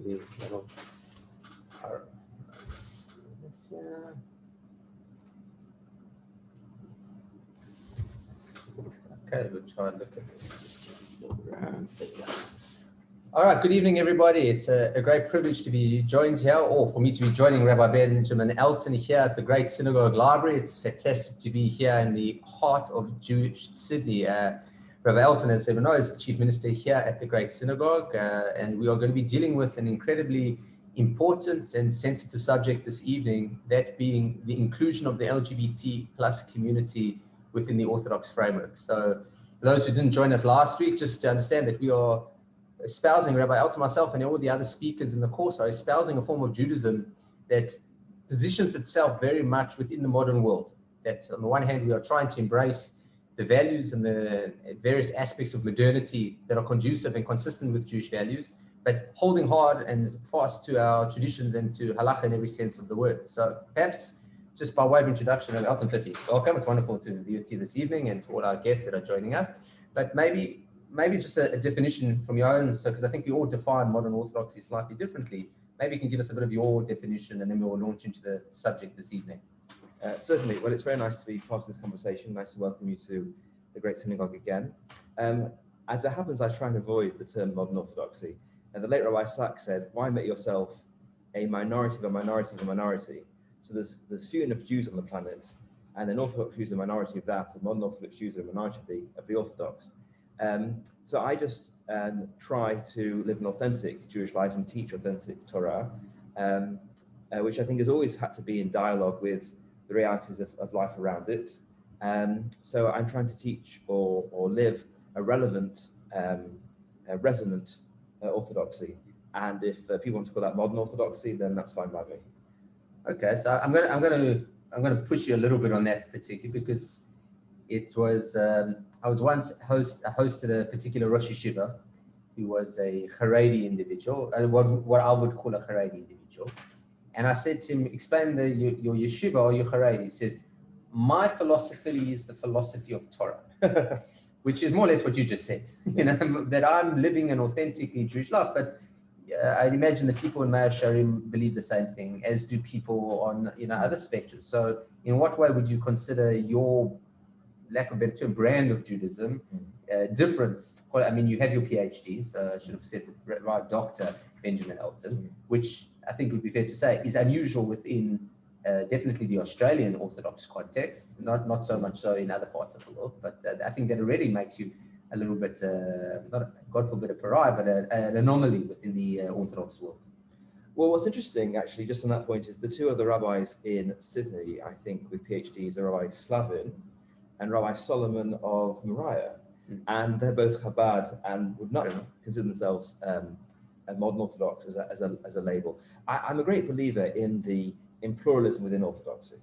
probably a little. Let's do this here. Okay, we'll try and look at this. Just turn this little around. There we go. All right, good evening, everybody. It's a great privilege to be joined here, or for me to be joining Rabbi Benjamin Elton here at the Great Synagogue Library. It's fantastic to be here in the heart of Jewish Sydney. Rabbi Elton, as everyone knows, is the Chief Minister here at the Great Synagogue, and we are going to be dealing with an incredibly important and sensitive subject this evening, that being the inclusion of the LGBT plus community within the Orthodox framework. So for those who didn't join us last week, just to understand that we are espousing, Rabbi Elton, myself, and all the other speakers in the course are espousing a form of Judaism that positions itself very much within the modern world. That on the one hand, we are trying to embrace the values and the various aspects of modernity that are conducive and consistent with Jewish values, but holding hard and fast to our traditions and to halacha in every sense of the word. So perhaps just by way of introduction, Rabbi Elton, firstly, welcome. It's wonderful to be with you this evening and to all our guests that are joining us. But maybe just a definition from your own, so because I think we all define modern orthodoxy slightly differently. Maybe you can give us a bit of your definition, and then we'll launch into the subject this evening. Certainly. Well, it's very nice to be part of this conversation. Nice to welcome you to the Great Synagogue again. As it happens, I try and avoid the term modern orthodoxy. And the late Rabbi Slack said, "Why make yourself a minority of a minority of a minority?" So there's few enough Jews on the planet, and an Orthodox Jews are a minority of that, and modern Orthodox Jews are a minority of the Orthodox. So I just try to live an authentic Jewish life and teach authentic Torah, which I think has always had to be in dialogue with the realities of life around it. So I'm trying to teach or live a relevant, resonant orthodoxy. And if people want to call that modern orthodoxy, then that's fine by me. Okay, so I'm gonna push you a little bit on that particularly, because it was I was once hosted a particular Rosh Yeshiva who was a Haredi individual, what I would call a Haredi individual, and I said to him, "Explain your yeshiva or your Haredi." He says, "My philosophy is the philosophy of Torah," which is more or less what you just said. You know, that I'm living an authentically Jewish life, but I'd imagine that people in Mea Shearim believe the same thing, as do people on other spectrums. So in what way would you consider your, lack of a better term, brand of Judaism different? Well, I mean, you have your PhD, so I should have said right, Dr. Benjamin Elton, which I think would be fair to say is unusual within definitely the Australian Orthodox context, not so much so in other parts of the world, but I think that already makes you a little bit, not God forbid a pariah, but an anomaly within the Orthodox world. Well, what's interesting, actually, just on that point, is the two other rabbis in Sydney, I think, with PhDs, are Rabbi Slavin and Rabbi Solomon of Moriah. And they're both Chabad and would not consider themselves a modern Orthodox as a label. I'm a great believer in pluralism within Orthodoxy.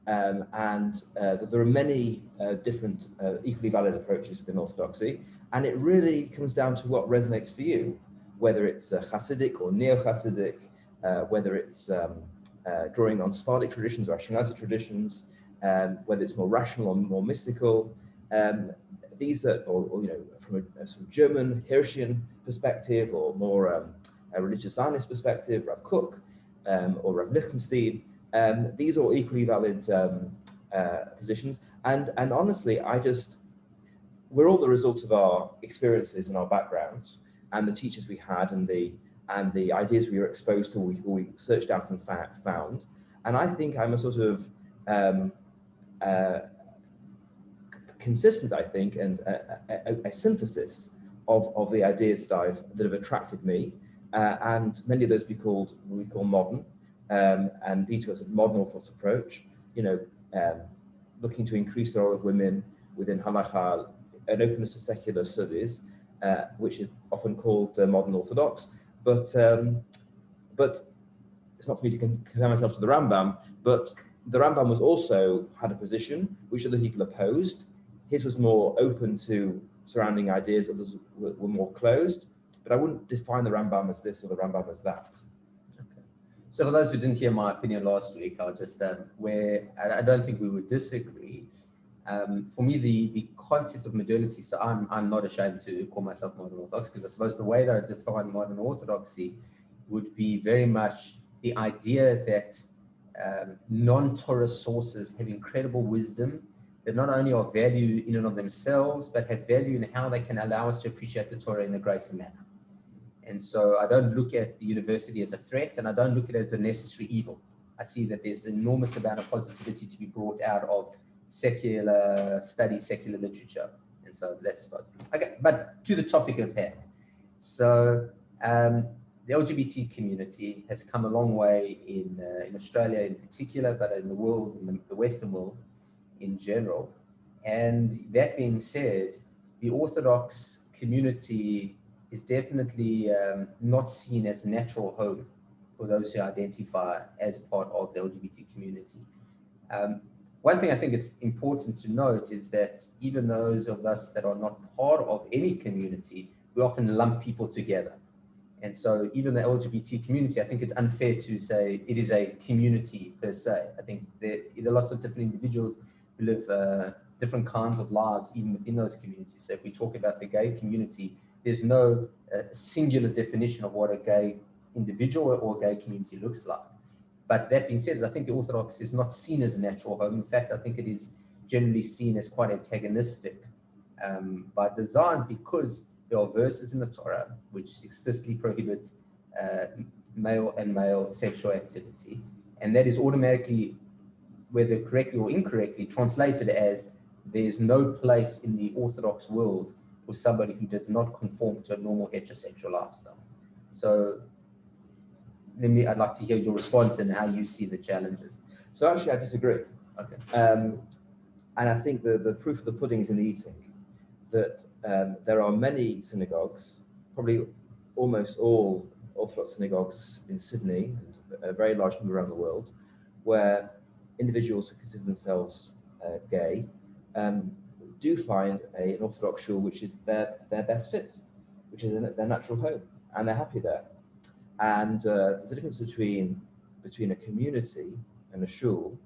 And that there are many different equally valid approaches within Orthodoxy, and it really comes down to what resonates for you, whether it's Hasidic or Neo-Hasidic, whether it's drawing on Sephardic traditions or Ashkenazi traditions, whether it's more rational or more mystical. These are, or from a sort of German Hirschian perspective, or more a religious Zionist perspective, Rav Kook or Rav Lichtenstein. These are all equally valid positions, and honestly, we're all the result of our experiences and our backgrounds, and the teachers we had, and the ideas we were exposed to, or we searched out and found. And I think I'm a sort of consistent, I think, and a synthesis of the ideas that have attracted me, and many of those we call modern. And lead to a sort of modern Orthodox approach, looking to increase the role of women within halacha, an openness to secular studies, which is often called modern Orthodox. But it's not for me to compare myself to the Rambam, but the Rambam had a position which other people opposed. His was more open to surrounding ideas, others were more closed. But I wouldn't define the Rambam as this or the Rambam as that. So for those who didn't hear my opinion last week, I'll just, where I don't think we would disagree. For me, the concept of modernity, so I'm not ashamed to call myself modern Orthodox, because I suppose the way that I define modern Orthodoxy would be very much the idea that non-Torah sources have incredible wisdom that not only are value in and of themselves, but have value in how they can allow us to appreciate the Torah in a greater manner. And so I don't look at the university as a threat, and I don't look at it as a necessary evil. I see that there's an enormous amount of positivity to be brought out of secular study, secular literature. And so that's what, okay, but to the topic of hand. So the LGBT community has come a long way in Australia in particular, but in the world, in the Western world in general. And that being said, the Orthodox community is definitely not seen as a natural home for those who identify as part of the LGBT community. One thing I think it's important to note is that even those of us that are not part of any community, we often lump people together. And so even the LGBT community, I think it's unfair to say it is a community per se. I think there are lots of different individuals who live different kinds of lives even within those communities. So if we talk about the gay community, there's no singular definition of what a gay individual or gay community looks like. But that being said, I think the Orthodox is not seen as a natural home. In fact, I think it is generally seen as quite antagonistic by design, because there are verses in the Torah which explicitly prohibit male and male sexual activity. And that is automatically, whether correctly or incorrectly, translated as there's no place in the Orthodox world for somebody who does not conform to a normal heterosexual lifestyle. So I'd like to hear your response and how you see the challenges. So actually, I disagree. Okay. And I think the proof of the pudding is in the eating. That there are many synagogues, probably almost all Orthodox synagogues in Sydney, and a very large number around the world, where individuals who consider themselves gay do find an Orthodox shul which is their best fit, which is their natural home, and they're happy there. And there's a difference between a community and a shul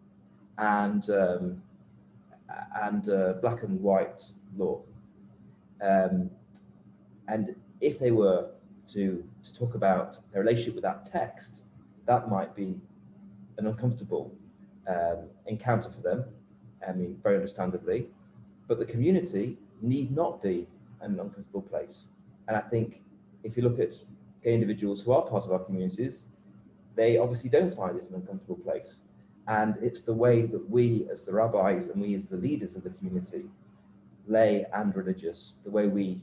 and black and white law. And if they were to talk about their relationship with that text, that might be an uncomfortable encounter for them. I mean, very understandably. But the community need not be an uncomfortable place. And I think if you look at gay individuals who are part of our communities, they obviously don't find it an uncomfortable place. And it's the way that we as the rabbis and we as the leaders of the community, lay and religious, the way we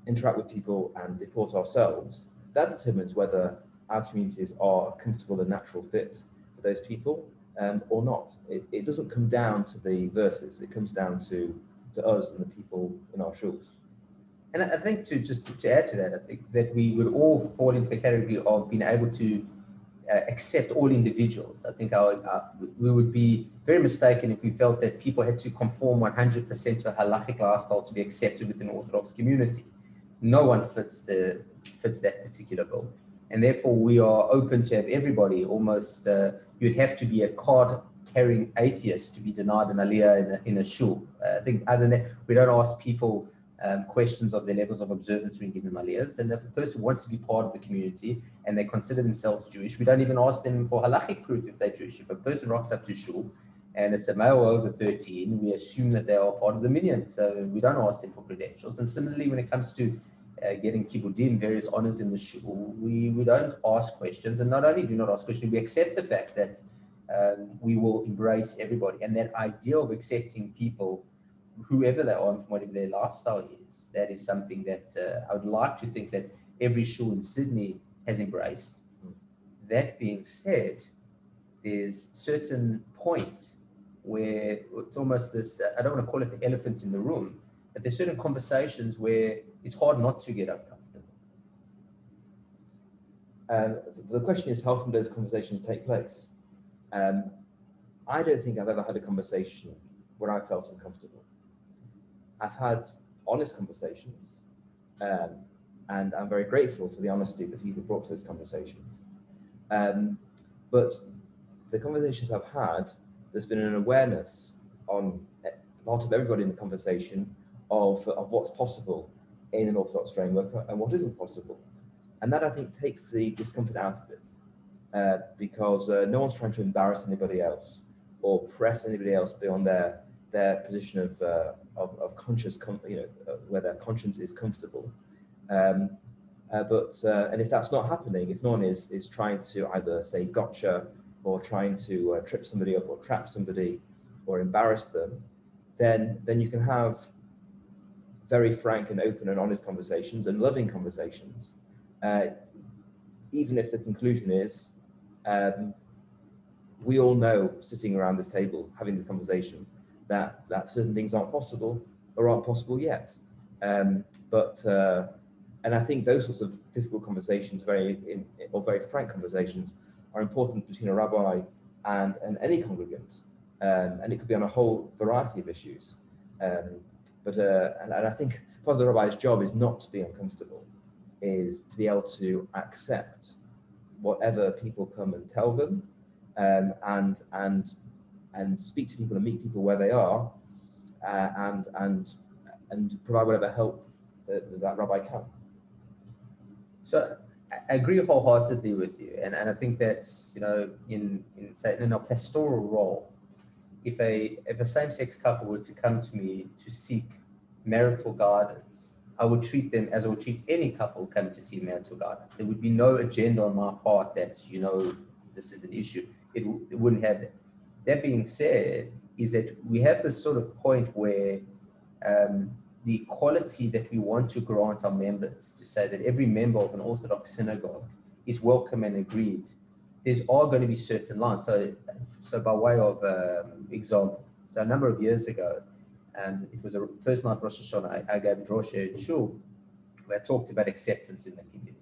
interact with people and deport ourselves, that determines whether our communities are a comfortable and natural fit for those people or not. It doesn't come down to the verses, it comes down to us and the people in our shuls. And I think to add to that, I think that we would all fall into the category of being able to accept all individuals. I think we would be very mistaken if we felt that people had to conform 100% to a halachic lifestyle to be accepted within the Orthodox community. No one fits that particular bill. And therefore we are open to have everybody. Almost you'd have to be a card-carrying atheist to be denied an aliyah in a shul. I think other than that, we don't ask people questions of their levels of observance when giving aliyahs. And if a person wants to be part of the community and they consider themselves Jewish, we don't even ask them for halachic proof if they're Jewish. If a person rocks up to shul and it's a male over 13, we assume that they are part of the minyan. So we don't ask them for credentials. And similarly, when it comes to getting kibbudim, various honors in the shul, we don't ask questions. And not only do we not ask questions, we accept the fact that we will embrace everybody. And that idea of accepting people, whoever they are, and whatever their lifestyle is, that is something that I would like to think that every shul in Sydney has embraced. That being said, there's certain points where it's almost this, I don't want to call it the elephant in the room, but there's certain conversations where it's hard not to get uncomfortable. The question is, how often those conversations take place? I don't think I've ever had a conversation where I felt uncomfortable. I've had honest conversations, and I'm very grateful for the honesty that people brought to those conversations. But the conversations I've had, there's been an awareness on the part of everybody in the conversation of what's possible in an Orthodox framework and what isn't possible. And that, I think, takes the discomfort out of it, because no one's trying to embarrass anybody else or press anybody else beyond their position of conscious, where their conscience is comfortable. And if that's not happening, if no one is trying to either say gotcha or trying to trip somebody up or trap somebody or embarrass them, then you can have very frank and open and honest conversations and loving conversations, even if the conclusion is we all know, sitting around this table having this conversation, that certain things aren't possible or aren't possible yet. And I think those sorts of difficult conversations, very frank conversations, are important between a rabbi and any congregant, and it could be on a whole variety of issues. And I think part of the rabbi's job is not to be uncomfortable, is to be able to accept whatever people come and tell them, and speak to people and meet people where they are, and provide whatever help that rabbi can. So I agree wholeheartedly with you, and I think that, you know, in a pastoral role, if a same-sex couple were to come to me to seek marital guidance, I would treat them as I would treat any couple coming to seek marital guidance. There would be no agenda on my part that, you know, this is an issue. It wouldn't have that. That being said, is that we have this sort of point where the equality that we want to grant our members, to say that every member of an Orthodox synagogue is welcome and agreed, there are going to be certain lines. So by way of example, so a number of years ago, it was a first night Rosh Hashanah, I gave drosha at Shul, where I talked about acceptance in the community.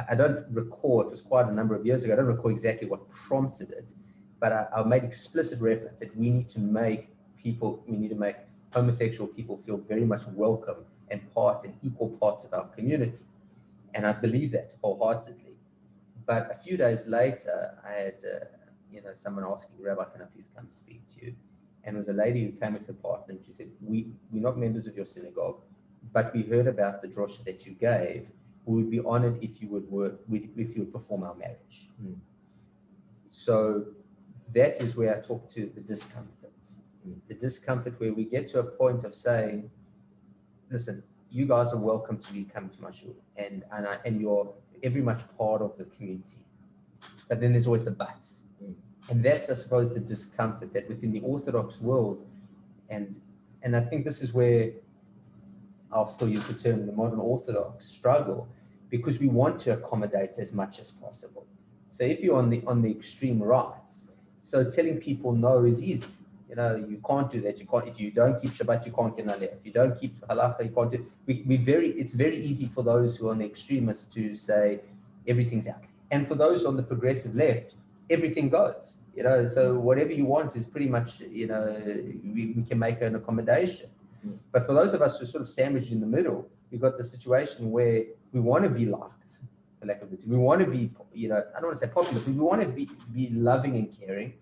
I don't recall, it was quite a number of years ago, I don't recall exactly what prompted it, but I made explicit reference that we need to make homosexual people feel very much welcome and equal parts of our community. And I believe that wholeheartedly. But a few days later, I had someone asking, Rabbi, can I please come speak to you? And it was a lady who came with her partner, and she said, we're not members of your synagogue, but we heard about the drosha that you gave. We would be honored if you would perform our marriage. So that is where I talk to the discomfort. The discomfort where we get to a point of saying, listen, you guys are welcome to come to my shul, and you're every much part of the community. But then there's always the but. And that's, I suppose, the discomfort that within the Orthodox world, and I think this is where I'll still use the term the modern Orthodox struggle, because we want to accommodate as much as possible. So if you're on the extreme right, so telling people no is easy. You know, you can't do that. You can't, if you don't keep Shabbat, you can't get Aliyah. If you don't keep Halacha, you can't do. It's very easy for those who are on the extremists to say everything's out. And for those on the progressive left, everything goes. You know, so whatever you want is pretty much, you know, we can make an accommodation. But for those of us who are sort of sandwiched in the middle, we've got the situation where we want to be liked, for lack of it. We want to be, you know, I don't want to say popular, but we want to be loving and caring.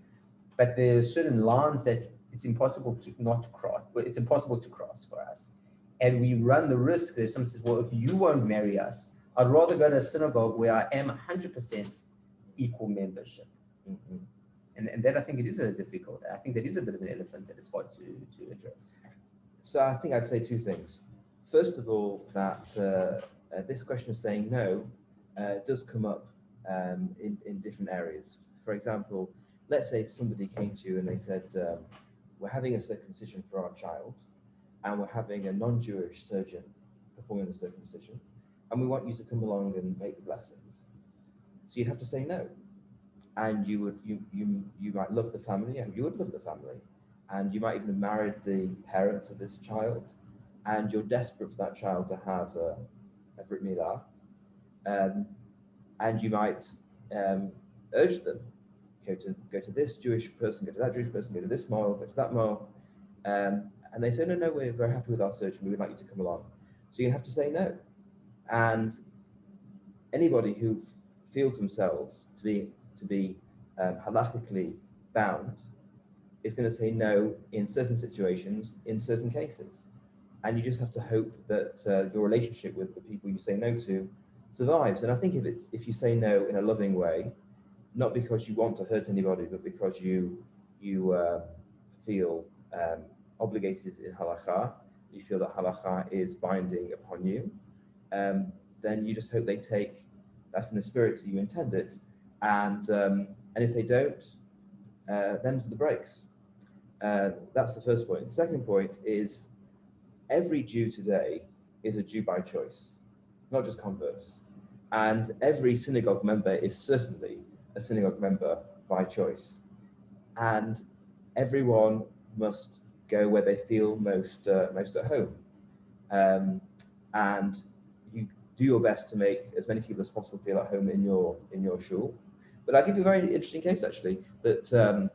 But there are certain lines that it's impossible to not cross. It's impossible to cross for us. And we run the risk that someone says, well, if you won't marry us, I'd rather go to a synagogue where I am 100% equal membership. Mm-hmm. And that, I think it is a difficult, I think that is a bit of an elephant that is hard to address. So I think I'd say two things. First of all, that this question of saying no does come up in different areas. For example, let's say somebody came to you and they said, we're having a circumcision for our child, and we're having a non-Jewish surgeon performing the circumcision, and we want you to come along and make the blessings. So you'd have to say no. And you might love the family, and you would love the family, and you might even have married the parents of this child, and you're desperate for that child to have a Brit Milah, and you might urge them, go to this Jewish person, go to that Jewish person, go to this mall, go to that mall, and they say, no, we're very happy with our surgeon, we would like you to come along. So you have to say no. And anybody who feels themselves to be halakhically bound is going to say no in certain situations, in certain cases. And you just have to hope that your relationship with the people you say no to survives. And I think if you say no in a loving way, not because you want to hurt anybody, but because you feel obligated in halakha, you feel that halakha is binding upon you, then you just hope they take that's in the spirit you intend it, and if they don't, them's the breaks. That's the first point. The second point is every Jew today is a Jew by choice, not just converts. And every synagogue member is certainly a synagogue member by choice. And everyone must go where they feel most at home. And you do your best to make as many people as possible feel at home in your shul. But I'll give you a very interesting case actually, that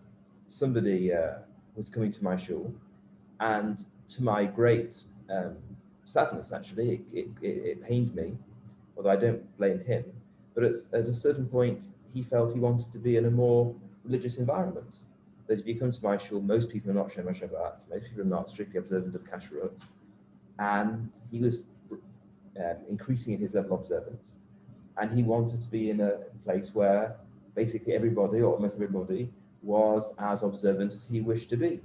somebody was coming to my shul, and to my great sadness, actually, it pained me, although I don't blame him. But at a certain point, he felt he wanted to be in a more religious environment. That if you come to my shul, most people are not Shema Shabbat, most people are not strictly observant of Kashrut, and he was increasing in his level of observance. And he wanted to be in a place where basically everybody, or almost everybody, was as observant as he wished to be.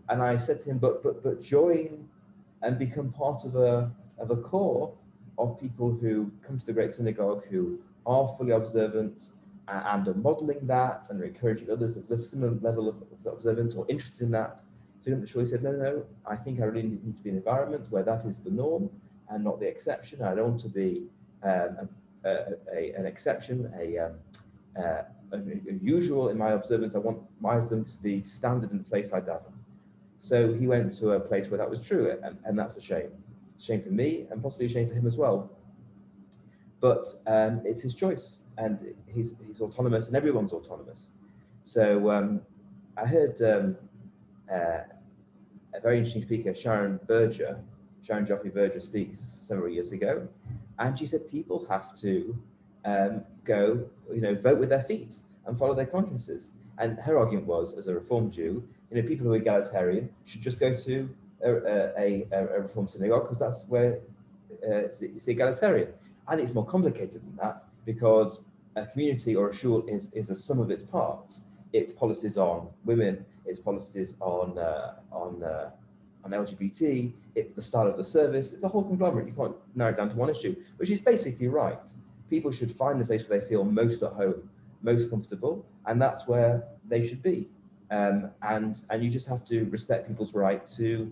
And I said to him, but join and become part of a core of people who come to the Great Synagogue, who are fully observant and are modeling that and are encouraging others of a similar level of observance or interested in that. So he said, no, I think I really need to be in an environment where that is the norm and not the exception. I don't want to be an exception, unusual in my observance. I want my observance to be standard in the place I daven. So he went to a place where that was true, and that's a shame. Shame for me, and possibly a shame for him as well. But it's his choice, and he's autonomous, and everyone's autonomous. So I heard a very interesting speaker, Sharon Joffe Berger, speak several years ago, and she said people have to go, vote with their feet and follow their consciences. And her argument was, as a Reformed Jew, people who are egalitarian should just go to a Reformed synagogue because that's where it's egalitarian. I think it's more complicated than that, because a community or a shul is a sum of its parts. Its policies on women, its policies on LGBT, the style of the service. It's a whole conglomerate. You can't narrow it down to one issue, which is basically right. People should find the place where they feel most at home, most comfortable, and that's where they should be. And you just have to respect people's right to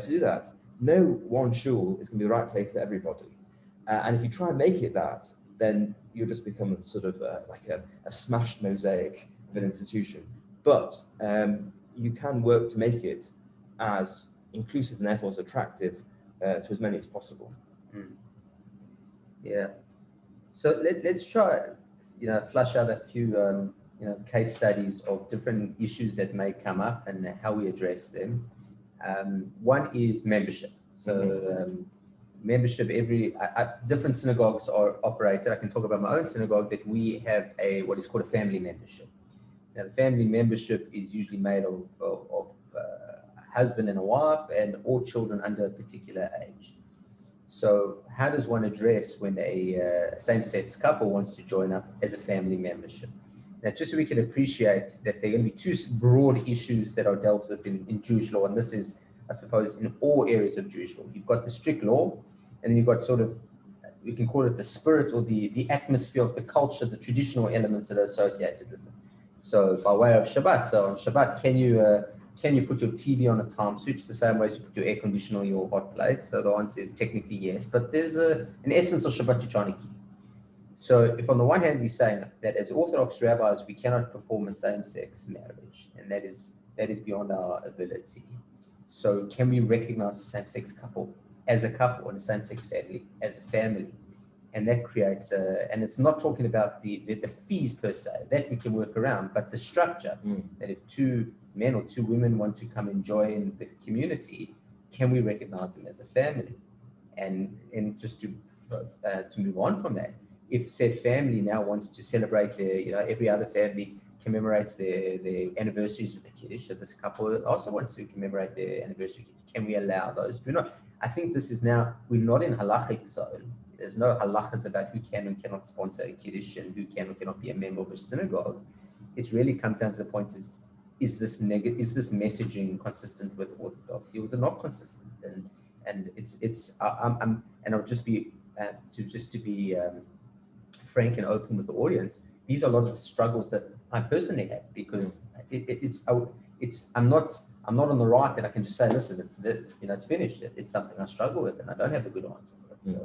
do that. No one shul is going to be the right place for everybody. And if you try and make it that, then you'll just become a sort of like a smashed mosaic of an institution. But you can work to make it as inclusive and therefore as attractive to as many as possible. Yeah. So let's try, flush out a few, case studies of different issues that may come up and how we address them. One is membership. So membership, different synagogues are operated. I can talk about my own synagogue, that we have what is called a family membership. Now, the family membership is usually made of a husband and a wife and all children under a particular age. So how does one address when a same-sex couple wants to join up as a family membership? Now, just so we can appreciate that there are going to be two broad issues that are dealt with in Jewish law, and this is, I suppose, in all areas of Jewish law. You've got the strict law, and then you've got sort of, we can call it the spirit or the atmosphere of the culture, the traditional elements that are associated with it. So by way of Shabbat, so on Shabbat, can you put your TV on a time switch the same way as you put your air conditioner or your hot plate? So the answer is technically yes, but there's an essence of Shabbat you're trying to keep. So if on the one hand we're saying that as Orthodox rabbis we cannot perform a same-sex marriage, and that is beyond our ability. So can we recognize a same-sex couple as a couple and a same-sex family as a family? And that creates and it's not talking about the fees per se, that we can work around, but the structure, that if two men or two women want to come and join the community, can we recognize them as a family? And just to move on from that, if said family now wants to celebrate their, every other family commemorates their anniversaries with the Kiddush, so this couple also wants to commemorate their anniversary, can we allow those? I think this is now, we're not in halachic zone. There's no halachas about who can and cannot sponsor a kiddush and who can or cannot be a member of a synagogue. It really comes down to the point is this messaging consistent with Orthodoxy, or is it not consistent? And I'll just be to be frank and open with the audience. These are a lot of the struggles that I personally have, because I'm not on the right that I can just say, listen, it's finished. It's something I struggle with, and I don't have a good answer for it.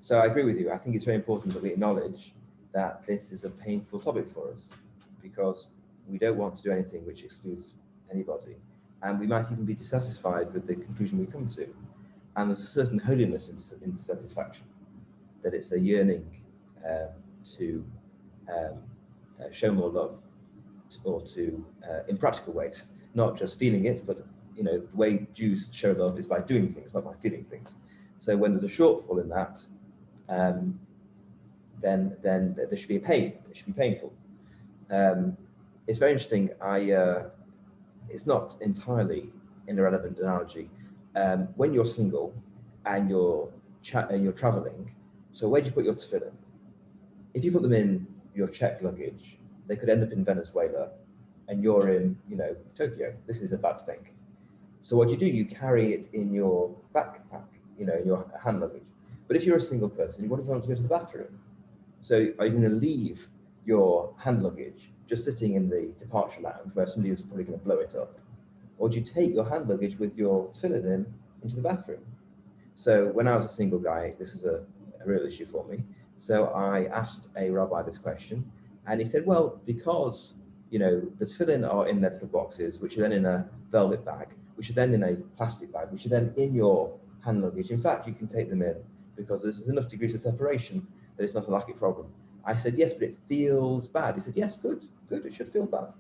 So I agree with you. I think it's very important that we acknowledge that this is a painful topic for us, because we don't want to do anything which excludes anybody, and we might even be dissatisfied with the conclusion we come to. And there's a certain holiness in dissatisfaction, that it's a yearning to show more love, or to in practical ways, not just feeling it, but the way Jews show love is by doing things, not by feeling things. So when there's a shortfall in that, then there should be a pain. It should be painful. It's very interesting. It's not entirely an irrelevant analogy. When you're single and you're traveling, so where do you put your tefillin? If you put them in your checked luggage, they could end up in Venezuela, and you're in Tokyo. This is a bad thing. So what do? You carry it in your backpack, in your hand luggage. But if you're a single person, what if you want to go to the bathroom? So are you going to leave your hand luggage just sitting in the departure lounge where somebody is probably going to blow it up? Or do you take your hand luggage with your tefillin into the bathroom? So when I was a single guy, this was a real issue for me. So I asked a rabbi this question, and he said, well, because the tefillin are in their little boxes, which are then in a velvet bag, which are then in a plastic bag, which are then in your hand luggage. In fact, you can take them in because there's enough degrees of separation that it's not a halakhic problem. I said, yes, but it feels bad. He said, yes, good, it should feel bad.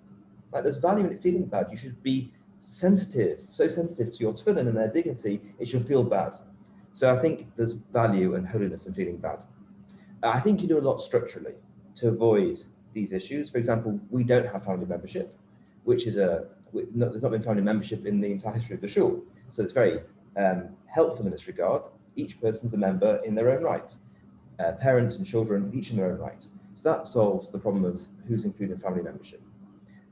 Like, there's value in it feeling bad. You should be sensitive, so sensitive to your tefillin and their dignity, it should feel bad. So I think there's value and holiness in feeling bad. I think you do a lot structurally to avoid these issues. For example, we don't have family membership, which is there's not been family membership in the entire history of the shul. So it's very helpful in this regard. Each person's a member in their own right. Parents and children, each in their own right. So that solves the problem of who's included in family membership.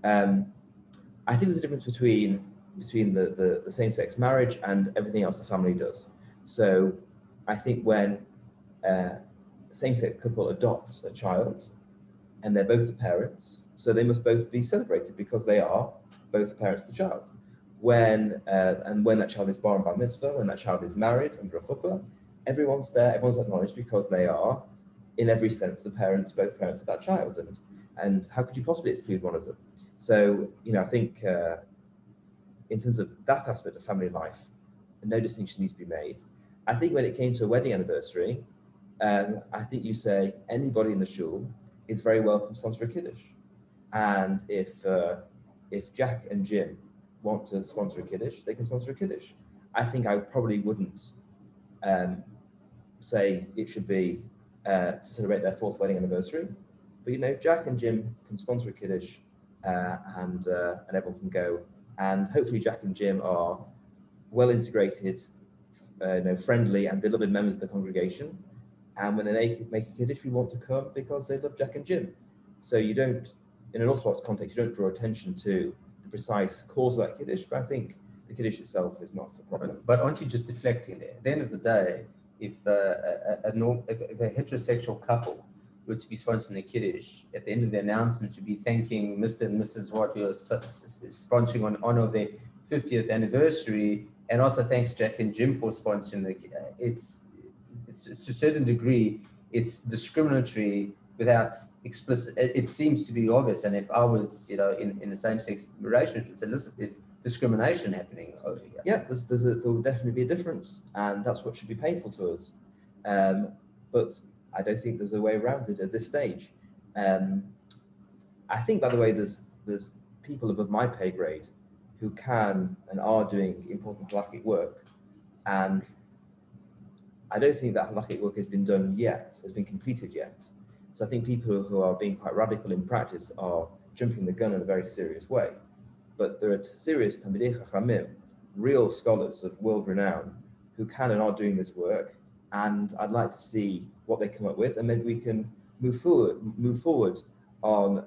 I think there's a difference between the same-sex marriage and everything else the family does. So I think when a same-sex couple adopts a child, and they're both the parents, so they must both be celebrated because they are both the parents of the child. When that child is born by mitzvah, when that child is married under a chuppah, everyone's there, everyone's acknowledged because they are, in every sense, both parents of that child. And how could you possibly exclude one of them? So, I think in terms of that aspect of family life, no distinction needs to be made. I think when it came to a wedding anniversary, I think you say anybody in the shul is very welcome to sponsor a kiddush. And if Jack and Jim want to sponsor a kiddush, they can sponsor a kiddush. I think I probably wouldn't say it should be to celebrate their 4th wedding anniversary. But Jack and Jim can sponsor a kiddush, and everyone can go. And hopefully Jack and Jim are well integrated, friendly and beloved members of the congregation. And when they make a kiddush, we want to come because they love Jack and Jim. So you don't, in an Orthodox context, you don't draw attention to the precise cause of that kiddush, but I think the kiddush itself is not a problem. But aren't you just deflecting there? At the end of the day, if a heterosexual couple were to be sponsoring the kiddush, at the end of the announcement should be thanking Mr. and Mrs. what we are sponsoring on honor of their 50th anniversary, and also thanks Jack and Jim for sponsoring the it's to a certain degree, it's discriminatory without explicit. It seems to be obvious, and if I was, in the same-sex relationship, so listen, there's discrimination happening over here. Yeah, there will definitely be a difference, and that's what should be painful to us. But I don't think there's a way around it at this stage. I think, by the way, there's people above my pay grade who can and are doing important halakhic work, and I don't think that halakhic work has been done yet, has been completed yet. So I think people who are being quite radical in practice are jumping the gun in a very serious way. But there are serious Talmidei Chachamim, real scholars of world renown, who can and are doing this work, and I'd like to see what they come up with, and maybe we can move forward on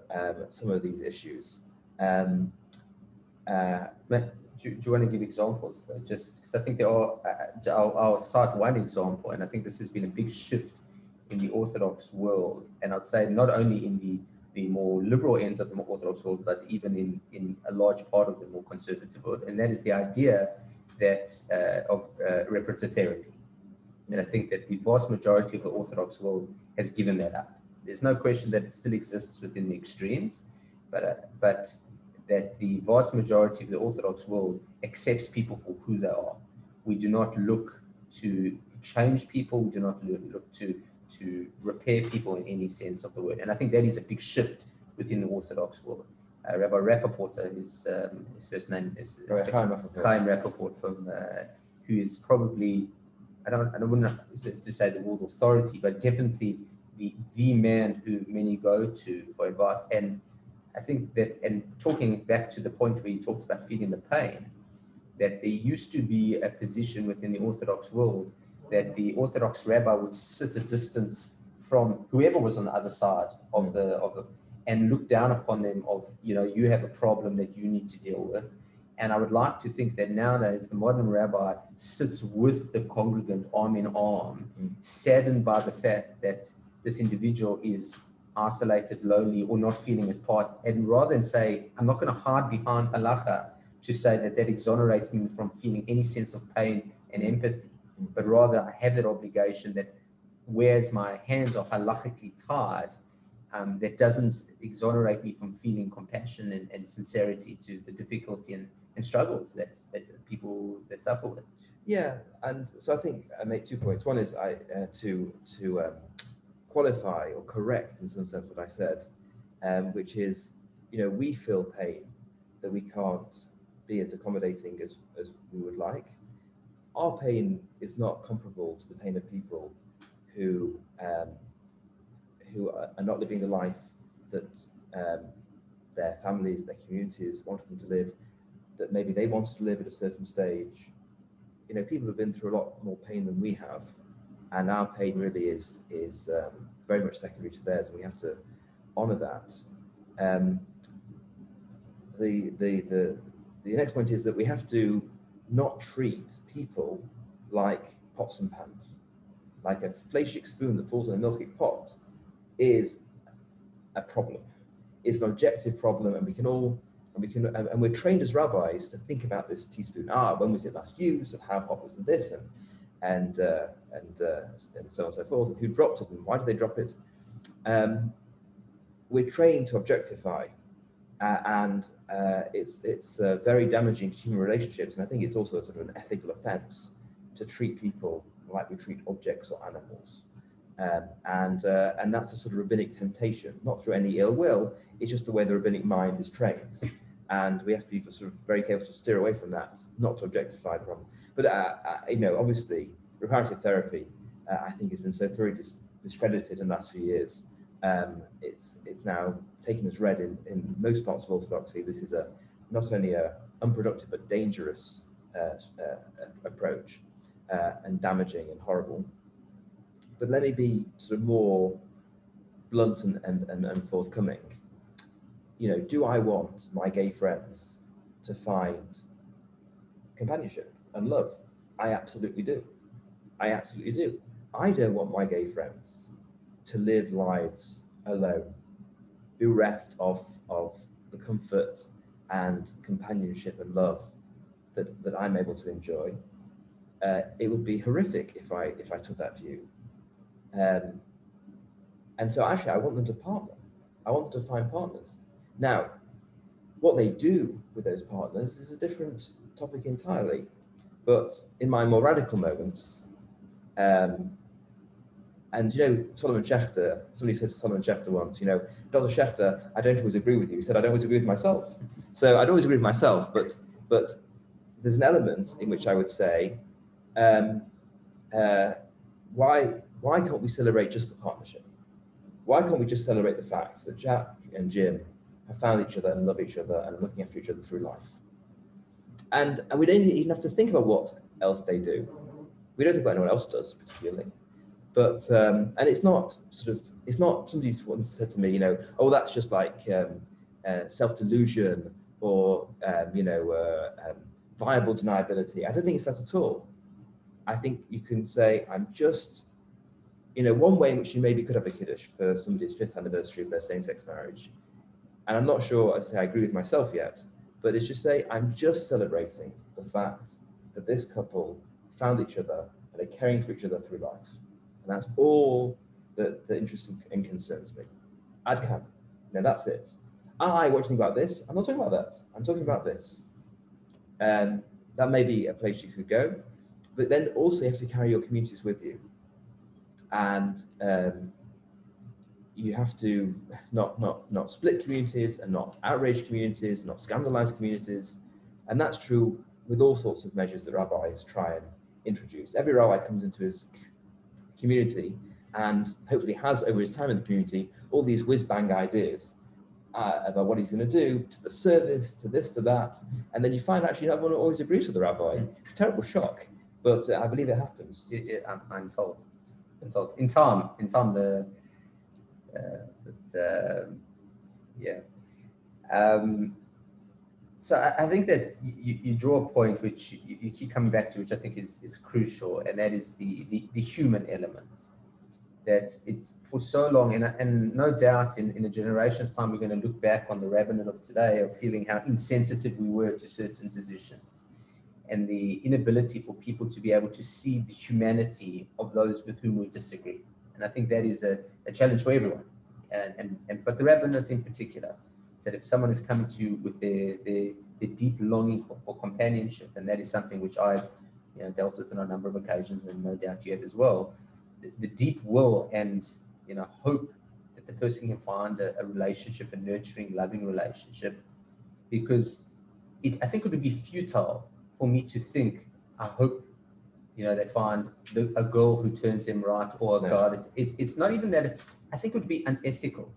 some of these issues. Do you want to give examples? Just because I think there are, I'll start one example, and I think this has been a big shift in the Orthodox world, and I'd say not only in the more liberal ends of the more Orthodox world, but even in a large part of the more conservative world, and that is the idea that of reparative therapy. And I think that the vast majority of the Orthodox world has given that up. There's no question that it still exists within the extremes, but that the vast majority of the Orthodox world accepts people for who they are. We do not look to change people. We do not look to repair people in any sense of the word. And I think that is a big shift within the Orthodox world. Rabbi Rappaport, his first name is Chaim Rappaport, from who is probably, I wouldn't know to say the word authority, but definitely the man who many go to for advice. And I think that, and talking back to the point where you talked about feeling the pain, that there used to be a position within the Orthodox world that the Orthodox rabbi would sit a distance from whoever was on the other side of the and look down upon them of, you have a problem that you need to deal with. And I would like to think that nowadays the modern rabbi sits with the congregant arm in arm, saddened by the fact that this individual is isolated, lonely, or not feeling as part, and rather than say, I'm not going to hide behind halacha to say that exonerates me from feeling any sense of pain and empathy, but rather I have that obligation that whereas my hands are halachically tied, that doesn't exonerate me from feeling compassion and sincerity to the difficulty and struggles that people that suffer with. Yeah, and so I think I make 2 points. One is to qualify or correct in some sense what I said, which is, we feel pain that we can't be as accommodating as we would like. Our pain is not comparable to the pain of people who are not living the life that their families, their communities want them to live, that maybe they wanted to live at a certain stage. People have been through a lot more pain than we have, and our pain really is very much secondary to theirs, and we have to honour that. The next point is that we have to not treat people like pots and pans. Like a fleishik spoon that falls in a milky pot is a problem. It's an objective problem, and we're trained as rabbis to think about this teaspoon. When was it last used, and how hot was this, and so on and so forth, and who dropped it, and why did they drop it? We're trained to objectify, and it's very damaging to human relationships, and I think it's also a sort of an ethical offence to treat people like we treat objects or animals, and that's a sort of rabbinic temptation, not through any ill will. It's just the way the rabbinic mind is trained, and we have to be sort of very careful to steer away from that, not to objectify the problem. But obviously, reparative therapy, I think, has been so thoroughly discredited in the last few years. It's now taken as read in most parts of Orthodoxy. This is not only a unproductive but dangerous approach, and damaging and horrible. But let me be sort of more blunt and forthcoming. Do I want my gay friends to find companionship and love? I absolutely do. I absolutely do. I don't want my gay friends to live lives alone, bereft of the comfort and companionship and love that I'm able to enjoy. It would be horrific if I took that view. And so actually I want them to partner. I want them to find partners. Now, what they do with those partners is a different topic entirely. But in my more radical moments, and Solomon Schechter, somebody said to Solomon Schechter once, Dr. Schechter, I don't always agree with you. He said, I don't always agree with myself. So I don't always agree with myself, but there's an element in which I would say, why can't we celebrate just the partnership? Why can't we just celebrate the fact that Jack and Jim have found each other and love each other and are looking after each other through life? And we don't even have to think about what else they do. We don't think about anyone else does particularly, but and it's not somebody once said to me, you know, oh, that's just like self-delusion or viable deniability. I don't think it's that at all. I think you can say, I'm just, one way in which you maybe could have a kiddush for somebody's 5th anniversary of their same-sex marriage. And I'm not sure, as I say, I agree with myself yet, but it's just say, I'm just celebrating the fact that this couple found each other and are caring for each other through life. And that's all that interests and concerns me. Ad can. That's it. What do you think about this? I'm not talking about that. I'm talking about this. That may be a place you could go, but then also you have to carry your communities with you. And you have to not split communities and not outrage communities, not scandalize communities. And that's true with all sorts of measures that rabbis try and introduce. Every rabbi comes into his community and hopefully has over his time in the community all these whiz-bang ideas about what he's going to do to the service, to this, to that. And then you find actually not everyone always agrees with the rabbi. Terrible shock, but I believe it happens. I'm told. In time, so I think that you draw a point which you keep coming back to, which I think is crucial, and that is the human element. That it's for so long, and no doubt in a generation's time, we're going to look back on the rabbinate of today of feeling how insensitive we were to certain positions, and the inability for people to be able to see the humanity of those with whom we disagree. And I think that is a challenge for everyone, but the rabbinate in particular, that if someone is coming to you with their deep longing for companionship, and that is something which I've dealt with on a number of occasions, and no doubt you have as well, the deep will and hope that the person can find a relationship, a nurturing, loving relationship, because I think it would be futile for me to think, I hope they find a girl who turns them right, or a God. It's not even that. I think it would be unethical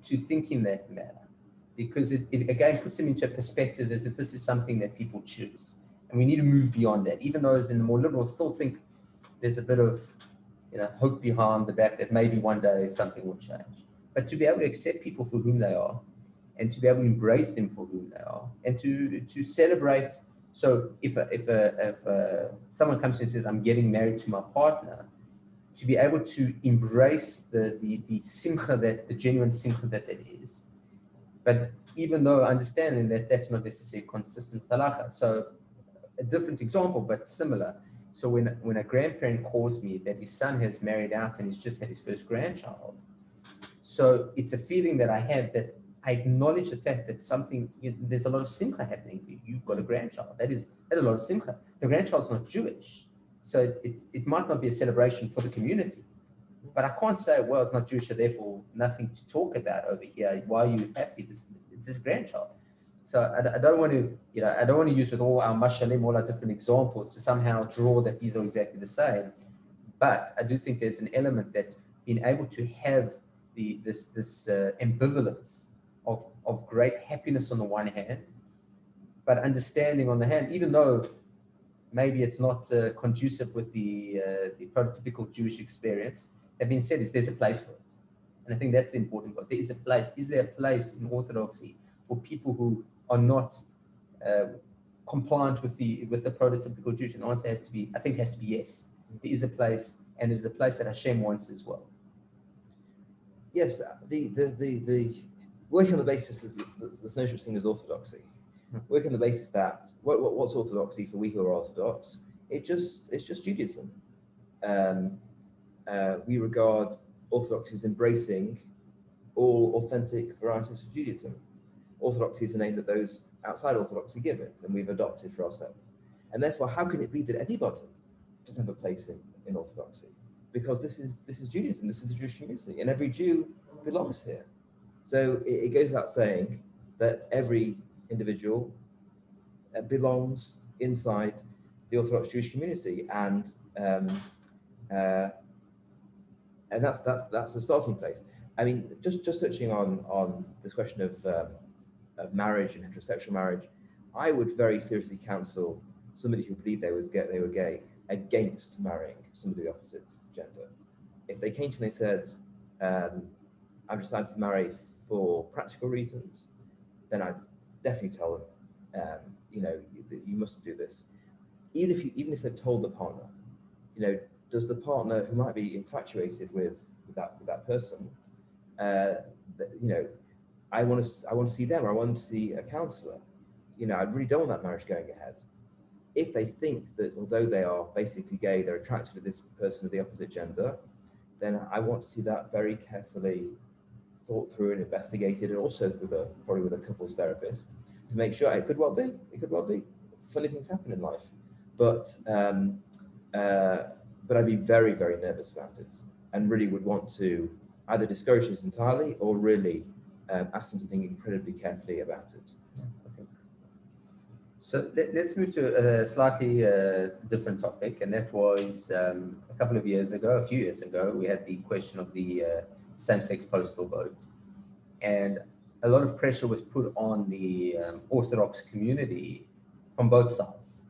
to think in that manner, because it again puts them into a perspective as if this is something that people choose, and we need to move beyond that. Even those in the more liberal still think there's a bit of hope behind the back that maybe one day something will change. But to be able to accept people for whom they are, and to be able to embrace them for whom they are, and to celebrate. So if someone comes to me and says, I'm getting married to my partner, to be able to embrace the simcha, the genuine simcha that is. But even though understanding that that's not necessarily consistent halacha. So a different example, but similar. So when a grandparent calls me that his son has married out and he's just had his first grandchild, so it's a feeling that I have, that I acknowledge the fact that there's a lot of simcha happening for you. You've got a grandchild. That's a lot of simcha. The grandchild's not Jewish, so it might not be a celebration for the community. But I can't say, well, it's not Jewish, so therefore nothing to talk about over here. Why are you happy? It's his grandchild. So I don't want to use with all our mashalim, all our different examples to somehow draw that these are exactly the same. But I do think there's an element that being able to have this ambivalence of great happiness on the one hand, but understanding on the hand, even though maybe it's not conducive with the prototypical Jewish experience. That being said, there's a place for it. And I think that's the important part. There is a place. Is there a place in Orthodoxy for people who are not compliant with the prototypical Jewish? And the answer has to be yes. There is a place, and it is a place that Hashem wants as well. Yes, the working on the basis is there's no such thing as orthodoxy. Working on the basis that what's orthodoxy for we who are Orthodox? It's just Judaism. We regard Orthodoxy as embracing all authentic varieties of Judaism. Orthodoxy is a name that those outside Orthodoxy give it, and we've adopted for ourselves. And therefore, how can it be that anybody doesn't have a place in Orthodoxy? Because this is Judaism, this is a Jewish community, and every Jew belongs here. So it goes without saying that every individual belongs inside the Orthodox Jewish community, and that's the starting place. I mean, just touching on this question of marriage and heterosexual marriage, I would very seriously counsel somebody who believed they were gay against marrying somebody of the opposite gender. If they came to me and they said, I've decided to marry for practical reasons, then I'd definitely tell them, you mustn't do this. Even if they've told the partner, does the partner who might be infatuated with that person, I want to see them, or I want to see a counsellor. I really don't want that marriage going ahead. If they think that although they are basically gay, they're attracted to this person of the opposite gender, then I want to see that very carefully thought through and investigated, and also probably with a couples therapist, to make sure it could well be. Funny things happen in life, but I'd be very, very nervous about it, and really would want to either discourage it entirely or really ask them to think incredibly carefully about it. Okay. So let's move to a slightly different topic, and that was a few years ago, we had the question of the same-sex postal vote, and a lot of pressure was put on the Orthodox community from both sides.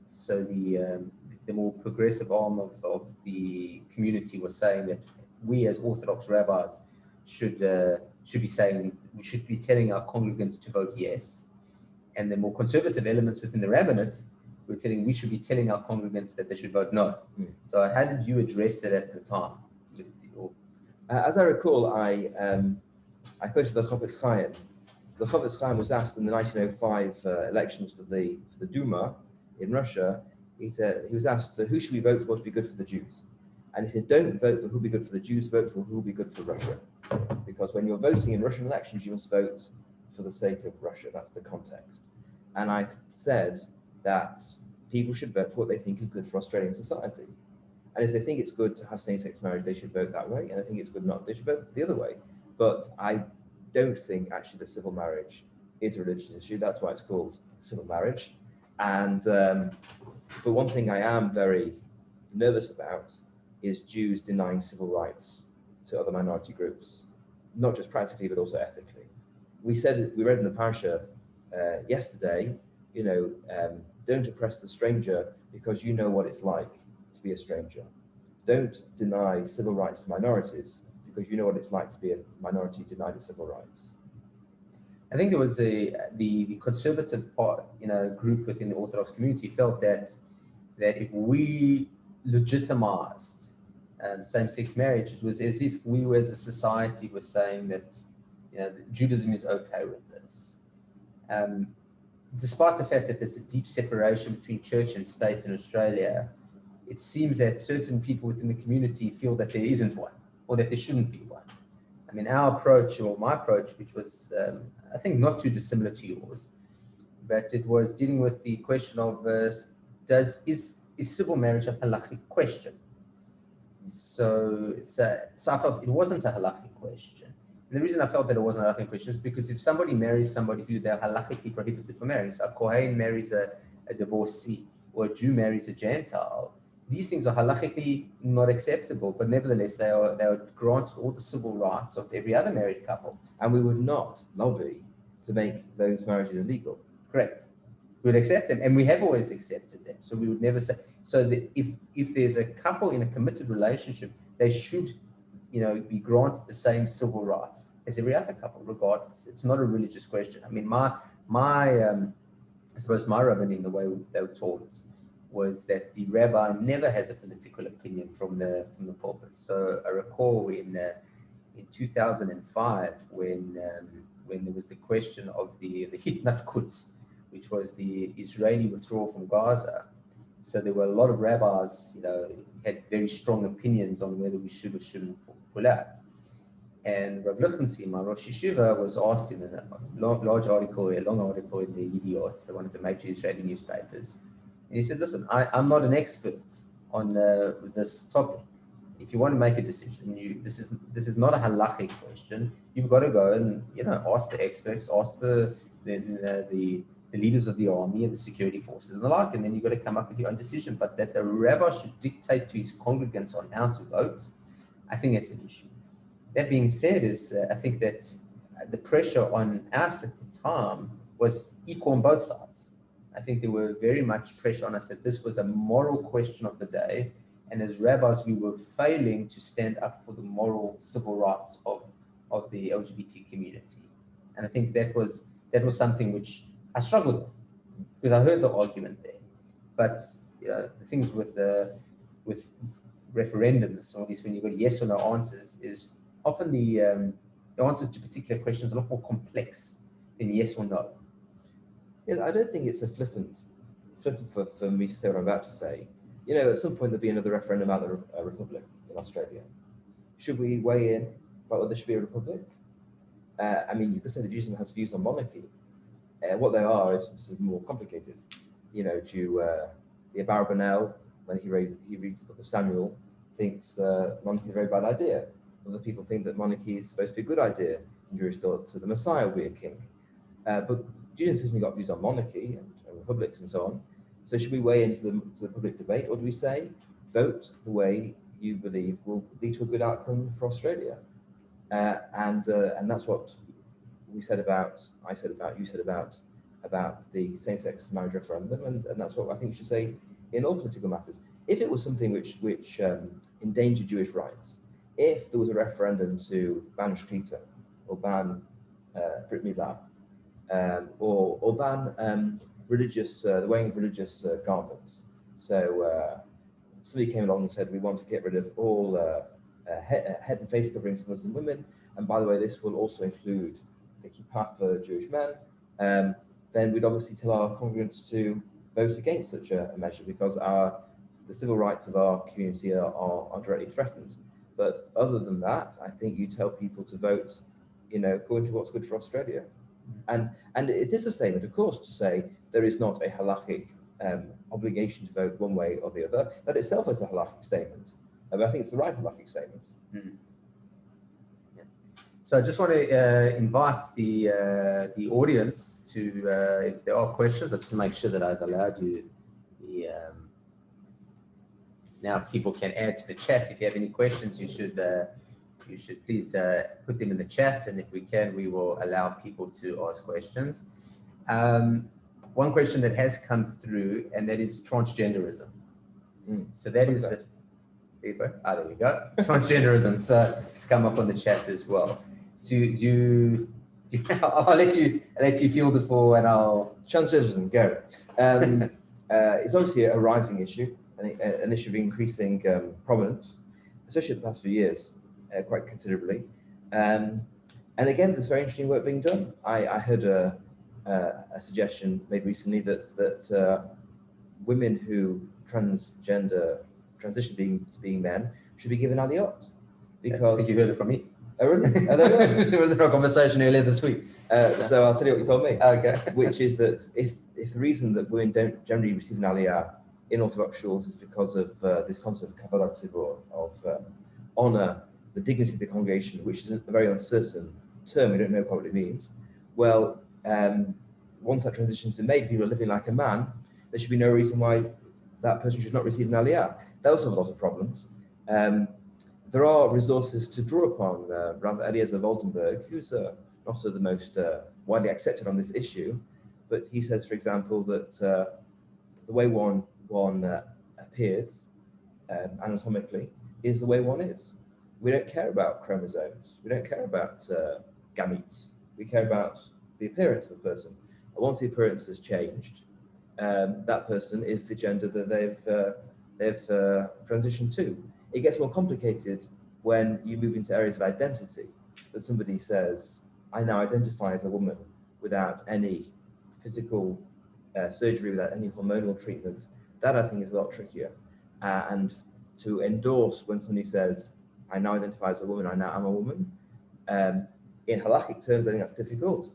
So the more progressive arm of the community was saying that we as Orthodox rabbis should be saying, we should be telling our congregants to vote yes. And the more conservative elements within the rabbinate were saying we should be telling our congregants that they should vote no. So how did you address that at the time? As I recall, I quoted the Chofetz Chaim. The Chofetz Chaim was asked in the 1905 elections for the Duma in Russia. He was asked, who should we vote for to be good for the Jews? And he said, don't vote for who will be good for the Jews, vote for who will be good for Russia. Because when you're voting in Russian elections, you must vote for the sake of Russia. That's the context. And I said that people should vote for what they think is good for Australian society. And if they think it's good to have same-sex marriage, they should vote that way. And I think it's good not, they should vote the other way. But I don't think actually that civil marriage is a religious issue. That's why it's called civil marriage. And but one thing I am very nervous about is Jews denying civil rights to other minority groups, not just practically, but also ethically. We read in the parasha yesterday, don't oppress the stranger because you know what it's like to be a stranger. Don't deny civil rights to minorities because you know what it's like to be a minority denied its civil rights. I think there was the conservative part, group within the Orthodox community felt that if we legitimized same-sex marriage, it was as if we as a society were saying that Judaism is okay with this. Despite the fact that there's a deep separation between church and state in Australia, it seems that certain people within the community feel that there isn't one, or that there shouldn't be one. I mean, our approach, or my approach, which was, I think, not too dissimilar to yours, but it was dealing with the question of is civil marriage a halachic question? So I felt it wasn't a halachic question. And the reason I felt that it wasn't a halachic question is because if somebody marries somebody who they're halachically prohibited from marrying, so a Kohen marries a divorcee, or a Jew marries a Gentile, these things are halachically not acceptable, but nevertheless they are granted all the civil rights of every other married couple. And we would not lobby to make those marriages illegal. Correct. We would accept them, and we have always accepted them. So we would never say, so that if there's a couple in a committed relationship, they should, be granted the same civil rights as every other couple, regardless. It's not a religious question. I mean, I suppose my rabbin, the way they were taught, was that the rabbi never has a political opinion from the pulpit. So I recall in 2005 when there was the question of the Hitnatkut, which was the Israeli withdrawal from Gaza. So there were a lot of rabbis, had very strong opinions on whether we should or shouldn't pull out. And Rav Lichtenstein, my Rosh Yeshiva, was asked in a long article in the Yediot, so one of the major Israeli newspapers. And he said, listen, I'm not an expert on this topic. If you want to make a decision, this is not a halachic question. You've got to go and ask the experts, ask the leaders of the army and the security forces and the like, and then you've got to come up with your own decision. But that the rabbi should dictate to his congregants on how to vote, I think that's an issue. That being said, I think that the pressure on us at the time was equal on both sides. I think there were very much pressure on us that this was a moral question of the day. And as rabbis, we were failing to stand up for the moral civil rights of the LGBT community. And I think that was something which I struggled with, because I heard the argument there. But the things with referendums, or at least when you've got yes or no answers, is often the answers to particular questions are a lot more complex than yes or no. Yeah, I don't think it's a flippant for me to say what I'm about to say. You know, at some point there'll be another referendum about the republic in Australia. Should we weigh in about whether there should be a republic? I mean, you could say that Judaism has views on monarchy. What they are is sort of more complicated. You know, the Abarbanel, when he reads the book of Samuel, thinks monarchy is a very bad idea. Other people think that monarchy is supposed to be a good idea. And Jewish thought to the Messiah will be a king. But Judaism certainly got views on monarchy and republics and so on. So should we weigh into the public debate, or do we say, vote the way you believe will lead to a good outcome for Australia? And that's what I said about the same-sex marriage referendum, and that's what I think we should say in all political matters. If it was something which endangered Jewish rights, if there was a referendum to ban shechita or ban Brit Milah, or ban the wearing of religious garments. So somebody came along and said, we want to get rid of all head and face coverings for Muslim women, and by the way, this will also include the kippah for Jewish men. Then we'd obviously tell our congregants to vote against such a measure, because the civil rights of our community are directly threatened. But other than that, I think you tell people to vote, according to what's good for Australia. And it is a statement, of course, to say there is not a halachic obligation to vote one way or the other. That itself is a halachic statement. I think it's the right halachic statement. Mm. Yeah. So I just want to invite the audience to, if there are questions, I just make sure that I've allowed you now people can add to the chat. If you have any questions, you should please put them in the chat, and if we can, we will allow people to ask questions. One question that has come through, and that is transgenderism. So that is it. There we go. Transgenderism. So it's come up on the chat as well. So I'll let you field it for, and I'll transgenderism. Go. It's obviously a rising issue, an issue of increasing prominence, especially the past few years. Quite considerably, and again, there's very interesting work being done. I heard a suggestion made recently that women who transition being men should be given aliyot, because I think you heard it from me. Oh, really? There was a conversation earlier this week. So I'll tell you what you told me. Okay. Which is that if the reason that women don't generally receive an aliyah in Orthodox shuls is because of this concept of kavod tzibur, of honor the dignity of the congregation, which is a very uncertain term, we don't know quite what it means. Well, once that transition has been made, people are living like a man, there should be no reason why that person should not receive an aliyah. That will solve a lot of problems. There are resources to draw upon. Rabbi Eliezer of Oldenburg, who's also the most widely accepted on this issue, but he says, for example, that the way one appears anatomically is the way one is. We don't care about chromosomes. We don't care about gametes. We care about the appearance of the person. And once the appearance has changed, that person is the gender that they've transitioned to. It gets more complicated when you move into areas of identity. That somebody says, "I now identify as a woman," without any physical surgery, without any hormonal treatment. That, I think, is a lot trickier. And to endorse when somebody says, "I now identify as a woman, I now am a woman," in halakhic terms, I think that's difficult.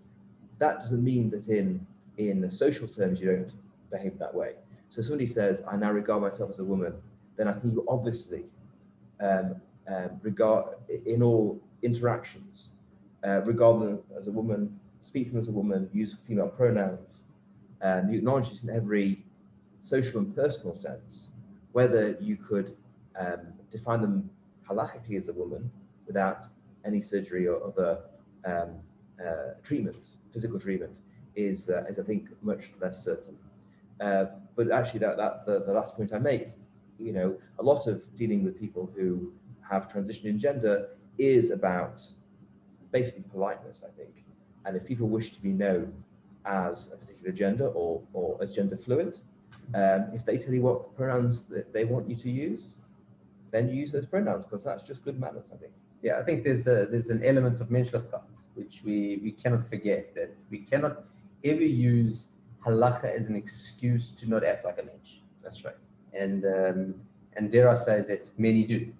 That doesn't mean that in social terms you don't behave that way. So if somebody says, "I now regard myself as a woman," then I think you obviously regard, in all interactions, regard them as a woman, speak to them as a woman, use female pronouns, you acknowledge it in every social and personal sense. Whether you could define them halachically as a woman without any surgery or other treatment, physical treatment, is I think much less certain. But actually, the last point I make, a lot of dealing with people who have transitioned in gender is about basically politeness, I think. And if people wish to be known as a particular gender or as gender fluid, if they tell you what pronouns that they want you to use, then use those pronouns, because that's just good manners, I think. Yeah, I think there's an element of menschlichkeit which we cannot forget, that we cannot ever use halacha as an excuse to not act like a mensch. That's right. And dare I say that many do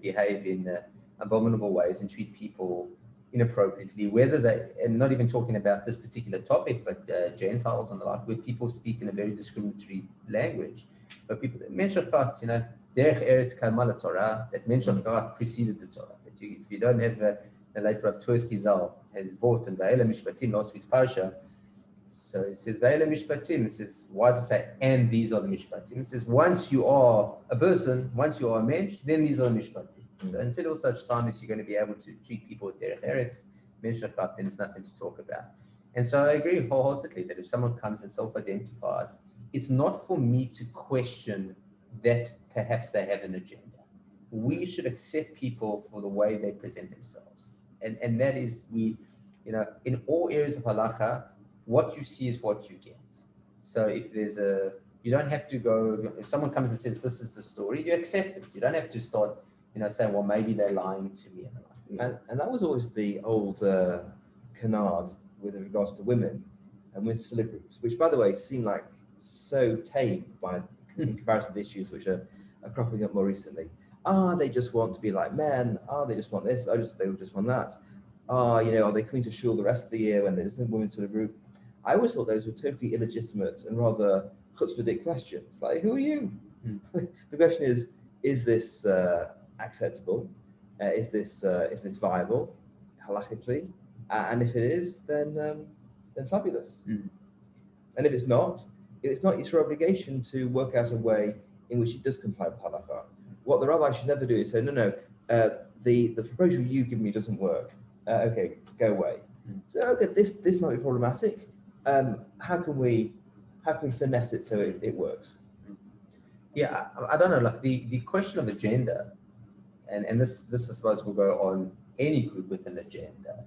behave in abominable ways and treat people inappropriately, whether they, and not even talking about this particular topic, but Gentiles and the like, where people speak in a very discriminatory language. But people, menschlichkeit, derech eretz kalma Torah, that menschlichkeit preceded the Torah. That if you don't have the late Rav Tversky Zal has vought in Ve'ela Mishpatim, last week's parsha. So it says Ve'ela Mishpatim. It says, why does it say, and these are the Mishpatim? It says, once you are a person, once you are a mensch, then these are the Mishpatim. So until such time as you're going to be able to treat people with derech eretz, menschlichkeit, then there's nothing to talk about. And so I agree wholeheartedly that if someone comes and self-identifies, it's not for me to question that perhaps they have an agenda. We should accept people for the way they present themselves. And that is, in all areas of halacha, what you see is what you get. So if there's you don't have to go, if someone comes and says, this is the story, you accept it. You don't have to start, saying, well, maybe they're lying to me. And that was always the old canard with regards to women and women's filial groups, which, by the way, seem like so tame in comparison to the issues which are cropping up more recently. They just want to be like men. They just want this. They just want that. Are they coming to shul the rest of the year when there isn't women's filial group? I always thought those were totally illegitimate and rather chutzpahdik questions. Like, who are you? The question is this acceptable? Is this viable halachically? And if it is, then fabulous. And if it's not, it's your obligation to work out a way in which it does comply with halakha. What the rabbi should never do is say, no, the proposal you give me doesn't work. Okay, go away. So okay, this might be problematic. How can we finesse it so it works? Yeah, I don't know. Like the question of agenda, and this I suppose will go on any group with an agenda,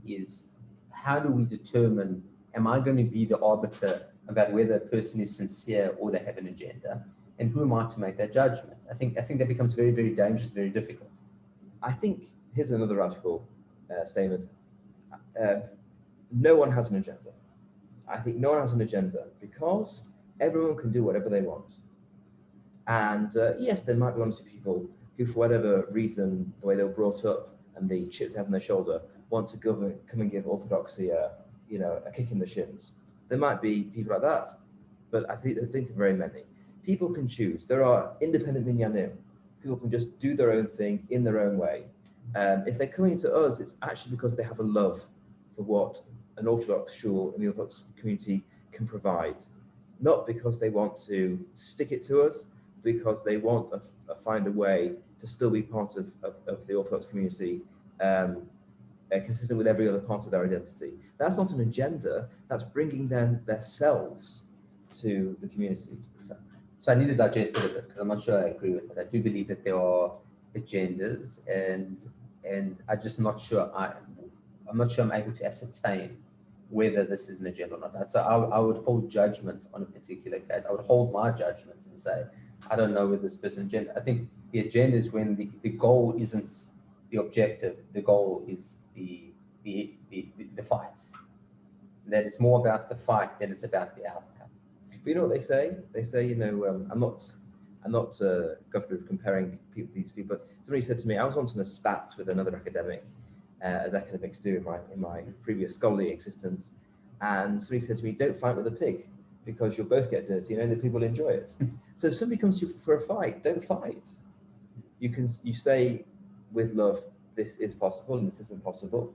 is how do we determine? Am I going to be the arbiter about whether a person is sincere or they have an agenda, and who am I to make that judgment? I think that becomes very, very dangerous, very difficult. I think here's another radical statement. No one has an agenda. I think no one has an agenda because everyone can do whatever they want. And yes, there might be one or two people who, for whatever reason, the way they were brought up and the chips they have on their shoulder, want to come and give orthodoxy a kick in the shins. There might be people like that, but I think there are very many. People can choose. There are independent minyanim. People can just do their own thing in their own way. If they're coming to us, it's actually because they have a love for what an Orthodox shul and the Orthodox community can provide, not because they want to stick it to us, because they want to find a way to still be part of the Orthodox community, consistent with every other part of their identity. That's not an agenda. That's bringing them themselves to the community. So I need to digest it a bit because I'm not sure I agree with it. I do believe that there are agendas, and I'm just not sure. I'm not sure I'm able to ascertain whether this is an agenda or not. So I would hold judgment on a particular case. I would hold my judgment and say, I don't know whether this person's agenda. I think the agenda is when the goal isn't the objective. The goal is the fight. That it's more about the fight than it's about the outcome. But you know what they say? They say, I'm not comfortable with comparing these people. But somebody said to me, I was once in a spat with another academic, as academics do in my previous scholarly existence, and somebody said to me, "Don't fight with a pig, because you'll both get dirty, and the people enjoy it." So if somebody comes to you for a fight, don't fight. You say with love, this is possible and this isn't possible.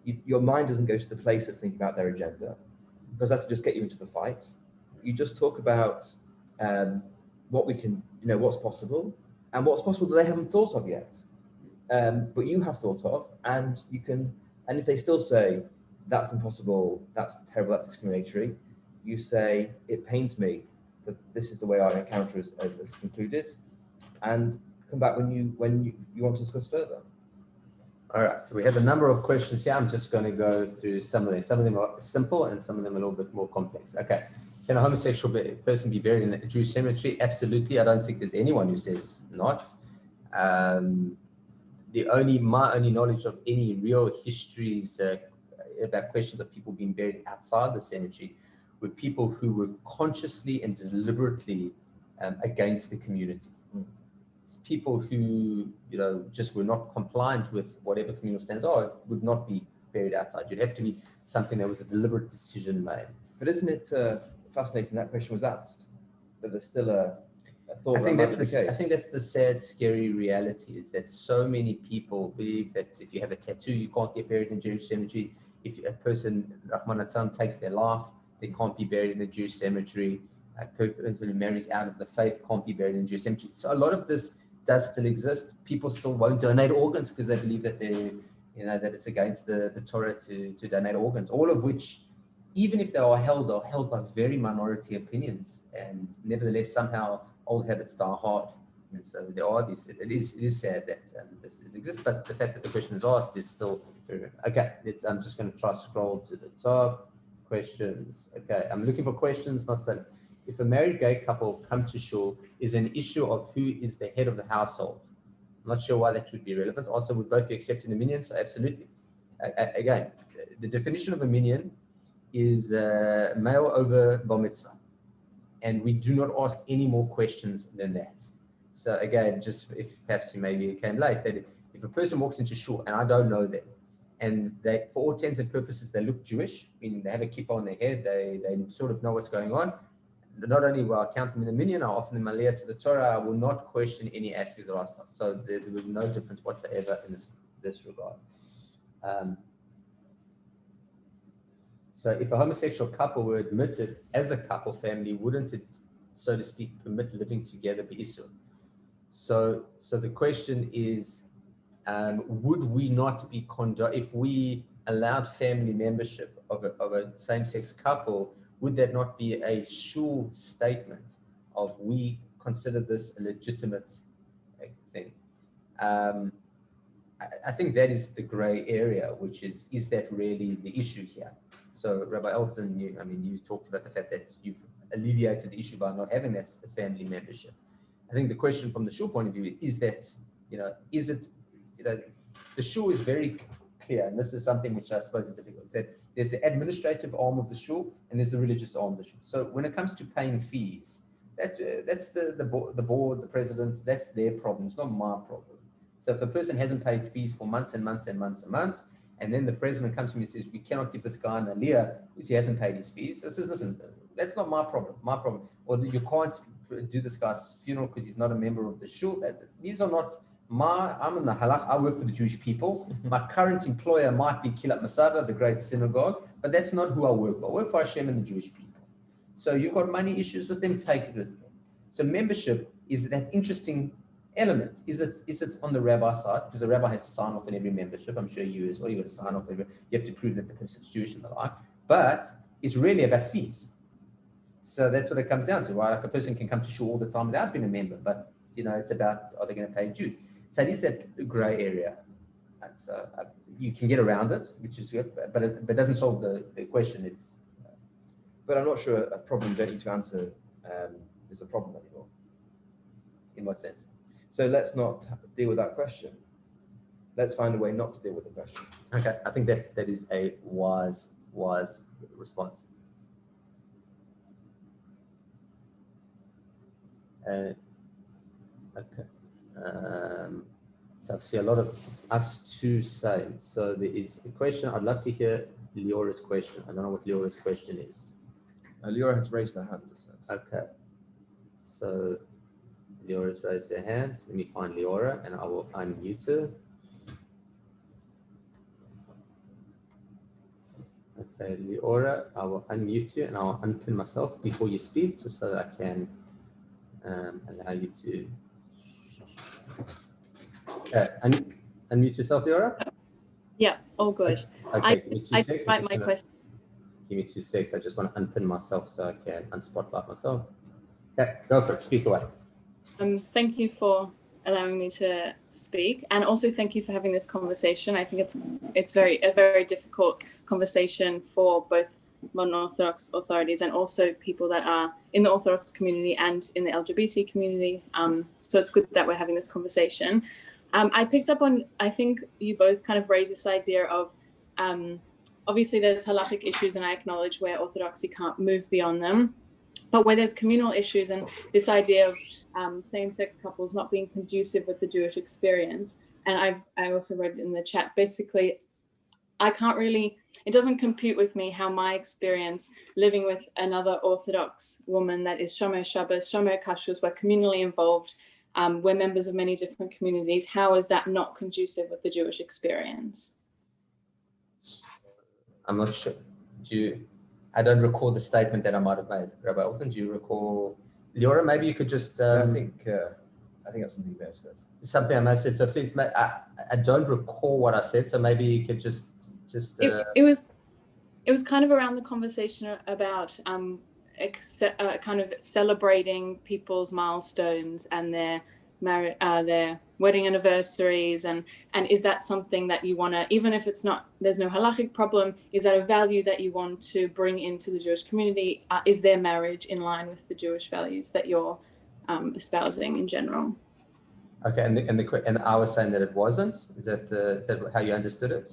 Your mind doesn't go to the place of thinking about their agenda, because that will just get you into the fight. You just talk about what we can, what's possible, and what's possible that they haven't thought of yet. But you have thought of, and you can. And if they still say that's impossible, that's terrible, that's discriminatory, you say, it pains me that this is the way I encounter as concluded, and come back when you want to discuss further. All right, so we have a number of questions here. I'm just going to go through some of them. Some of them are simple and some of them are a little bit more complex. Okay, can a homosexual person be buried in a Jewish cemetery? Absolutely. I don't think there's anyone who says not. My only knowledge of any real histories about questions of people being buried outside the cemetery were people who were consciously and deliberately against the community. People who, just were not compliant with whatever communal standards are, would not be buried outside. You'd have to be something that was a deliberate decision made. But isn't it fascinating that question was asked, that there's still a thought I think that's the case? I think that's the sad, scary reality, is that so many people believe that if you have a tattoo, you can't get buried in a Jewish cemetery. If a person, Rahman Atzam, takes their life, they can't be buried in a Jewish cemetery. A person who marries out of the faith can't be buried in a Jewish cemetery. So a lot of this does still exist. People still won't donate organs because they believe that that it's against the Torah to donate organs. All of which, even if they are held by very minority opinions, and nevertheless somehow old habits die hard. And so there are these. It is sad that this exists, but the fact that the question is asked is still very good. Okay, I'm just going to try to scroll to the top. Questions. Okay, I'm looking for questions, not studying. If a married gay couple come to shul, is an issue of who is the head of the household. I'm not sure why that would be relevant. Also, would both be accepted in a minyan? So absolutely. Again, the definition of a minyan is male over bar mitzvah. And we do not ask any more questions than that. So again, just if perhaps you maybe came late, that if a person walks into shul and I don't know them, and they, for all intents and purposes, they look Jewish, meaning they have a kippah on their head, they sort of know what's going on, not only will I count them in the minyan, I offer them aliyah to the Torah, I will not question any aspects of our stuff. So there was no difference whatsoever in this regard. So if a homosexual couple were admitted as a couple family, wouldn't it, so to speak, permit living together be issur? So the question is, would we not be if we allowed family membership of a same-sex couple, would that not be a shul statement of we consider this a legitimate thing? I think that is the gray area, which is that really the issue here? So Rabbi Elton, you talked about the fact that you've alleviated the issue by not having that family membership. I think the question from the shul point of view is that, is it, the shul is very clear, and this is something which I suppose is difficult, is that there's the administrative arm of the shul and there's the religious arm of the shul. So when it comes to paying fees, that's the board, the president, that's their problem. It's not my problem. So if a person hasn't paid fees for months and months and months and months, and then the president comes to me and says, we cannot give this guy an aliyah because he hasn't paid his fees. So I says, listen, that's not my problem. My problem. Or you can't do this guy's funeral because he's not a member of the shul. These are not I'm in the halach. I work for the Jewish people. My current employer might be Kilat Masada, the great synagogue, but that's not who I work for. I work for Hashem and the Jewish people. So you've got money issues with them, take it with them. So membership is that interesting element. Is it on the rabbi side? Because the rabbi has to sign off on every membership. I'm sure you as well. You got to sign off you have to prove that the person's Jewish and the like. But it's really about fees. So that's what it comes down to, right? Like a person can come to shul all the time without being a member, but it's about, are they going to pay dues? So it is that gray area. And so you can get around it, which is good, but it doesn't solve the question. But I'm not sure a problem you don't need to answer is a problem anymore. In what sense? So let's not deal with that question. Let's find a way not to deal with the question. Okay, I think that is a wise response. Okay. So I see a lot of us two saying. So there is a question. I'd love to hear Leora's question. I don't know what Leora's question is. Leora has raised her hand, it says. Okay. So Leora's raised her hand. Let me find Leora and I will unmute her. Okay, Leora, I will unmute you and I will unpin myself before you speak, just so that I can allow you to unmute yourself, Leora. Yeah, all good. Okay, I write my question. Give me 2 seconds. I just want to unpin myself so I can unspotlight myself. Yeah, go for it. Speak away. Thank you for allowing me to speak, and also thank you for having this conversation. I think it's a very difficult conversation for both modern Orthodox authorities and also people that are in the Orthodox community and in the LGBT community. So it's good that we're having this conversation. I picked up on, I think you both kind of raised this idea of, obviously there's halachic issues, and I acknowledge where Orthodoxy can't move beyond them, but where there's communal issues and this idea of same-sex couples not being conducive with the Jewish experience. And I also read in the chat, basically, I can't really, it doesn't compute with me how my experience living with another Orthodox woman that is Shomer Shabbos, Shomer Kashrus, we're communally involved, we're members of many different communities. How is that not conducive with the Jewish experience? I'm not sure. I don't recall the statement that I might have made. Rabbi Elton, do you recall? Leora, maybe you could just... I think that's something you may have said. Something I may have said. So please, I don't recall what I said. So maybe you could just... It was kind of around the conversation about kind of celebrating people's milestones and their wedding anniversaries, and is that something that you want to, even if it's not, there's no halachic problem, is that a value that you want to bring into the Jewish community? Is their marriage in line with the Jewish values that you're espousing in general? Okay, and I was saying that it wasn't. Is that how you understood it?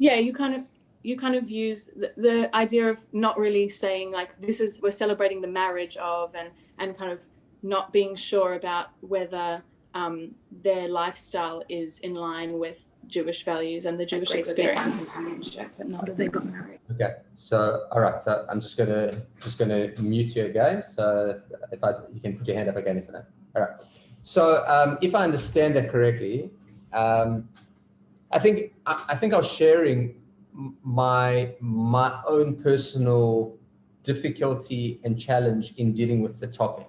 Yeah, you kind of use the idea of not really saying like we're celebrating the marriage of, and kind of not being sure about whether their lifestyle is in line with Jewish values and the Jewish experience, but not that they got married. Okay, so all right, so I'm just gonna mute you again. So you can put your hand up again if you know. All right. So if I understand that correctly, I think I was sharing my own personal difficulty and challenge in dealing with the topic,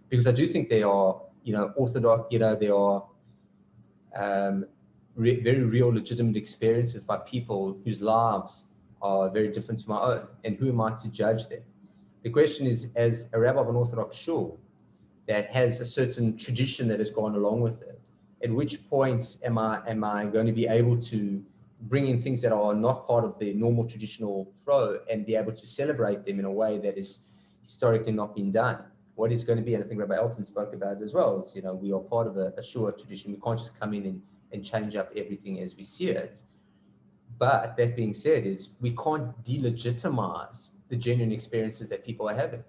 because I do think there are, Orthodox, there are very real, legitimate experiences by people whose lives are very different to my own, and who am I to judge them? The question is, as a rabbi of an Orthodox shul that has a certain tradition that has gone along with it, at which point am I going to be able to bring in things that are not part of the normal traditional flow and be able to celebrate them in a way that is historically not been done? What is going to be, and I think Rabbi Elton spoke about it as well, is, we are part of a shul tradition. We can't just come in and change up everything as we see it. But that being said, is we can't delegitimize the genuine experiences that people are having.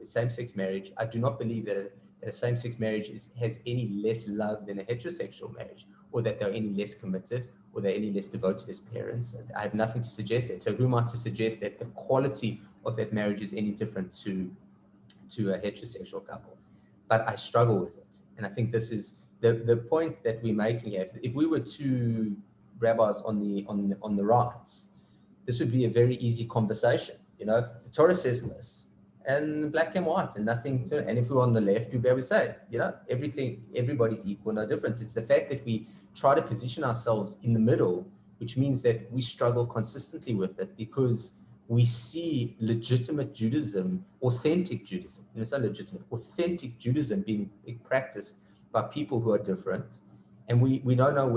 Same-sex marriage, I do not believe that a same-sex marriage has any less love than a heterosexual marriage, or that they're any less committed, or they're any less devoted as parents. I have nothing to suggest that. So who am I to suggest that the quality of that marriage is any different to a heterosexual couple? But I struggle with it. And I think this is the point that we're making here. If we were two rabbis on the right, this would be a very easy conversation. The Torah says this, and black and white, and nothing to, and if we're on the left, we'd be able to say, everybody's equal, no difference. It's the fact that we try to position ourselves in the middle, which means that we struggle consistently with it, because we see legitimate Judaism, authentic Judaism, it's not legitimate, authentic Judaism being practiced by people who are different, and we don't know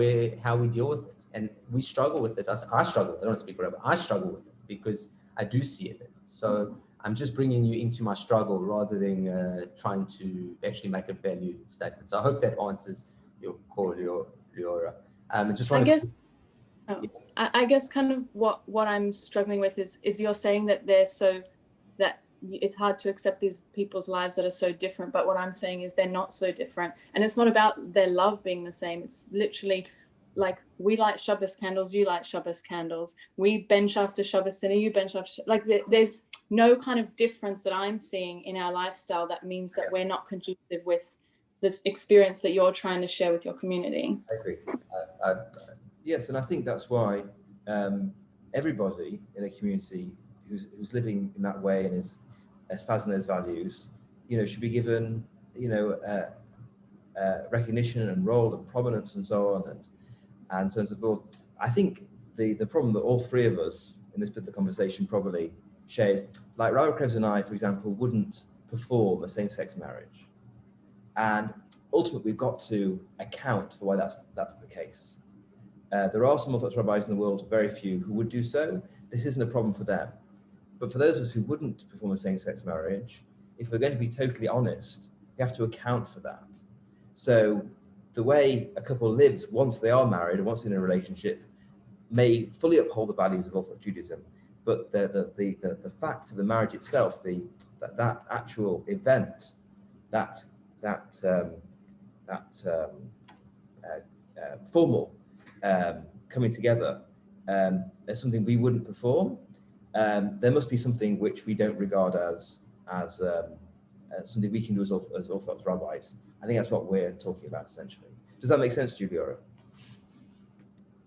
how we deal with it, and we struggle with it. I struggle, I don't want to speak for everyone, I struggle with it because I do see it. So I'm just bringing you into my struggle rather than trying to actually make a value statement. So I hope that answers your call, I guess kind of what I'm struggling with is you're saying that that it's hard to accept these people's lives that are so different, but what I'm saying is they're not so different, and it's not about their love being the same. It's literally like, we light Shabbos candles, you light Shabbos candles, we bench after Shabbos dinner, you bench after, like there's no kind of difference that I'm seeing in our lifestyle that means that we're not conducive with this experience that you're trying to share with your community. I agree. Yes, and I think that's why everybody in a community who's living in that way and is espousing those values, should be given, recognition and role and prominence and so on, and so on and so forth. I think the problem that all three of us in this bit of the conversation probably shares, like Rabbi Krebs and I, for example, wouldn't perform a same-sex marriage. And ultimately, we've got to account for why that's the case. There are some Orthodox rabbis in the world, very few, who would do so. This isn't a problem for them. But for those of us who wouldn't perform a same-sex marriage, if we're going to be totally honest, we have to account for that. So the way a couple lives once they are married or once in a relationship may fully uphold the values of Orthodox Judaism, but the fact of the marriage itself, that actual event, that formal coming together, is something we wouldn't perform. There must be something which we don't regard as something we can do as Orthodox rabbis. I think that's what we're talking about essentially. Does that make sense, Julia?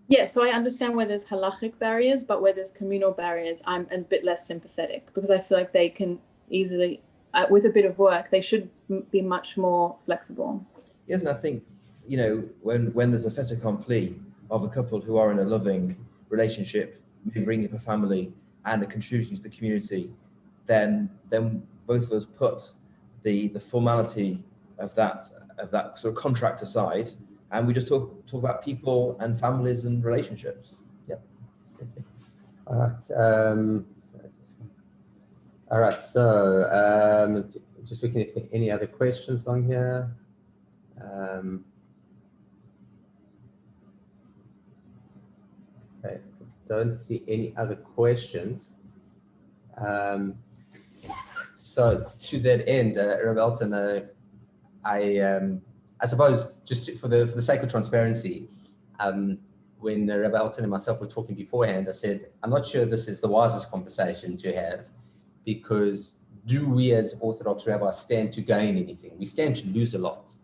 Yeah, so I understand where there's halachic barriers, but where there's communal barriers, I'm a bit less sympathetic, because I feel like they can easily, with a bit of work, they should be much more flexible. Yes, and I think, you know, when there's a fait accompli of a couple who are in a loving relationship, maybe bringing up a family and are contributing to the community, then both of us put the formality of that sort of contract aside, and we just talk about people and families and relationships. Yeah, absolutely. All right. So just looking if there are any other questions along here. Okay, don't see any other questions. So to that end, Rabbi Elton, I suppose just for the sake of transparency, when Rabbi Elton and myself were talking beforehand, I said, I'm not sure this is the wisest conversation to have, because do we as Orthodox rabbis stand to gain anything? We stand to lose a lot,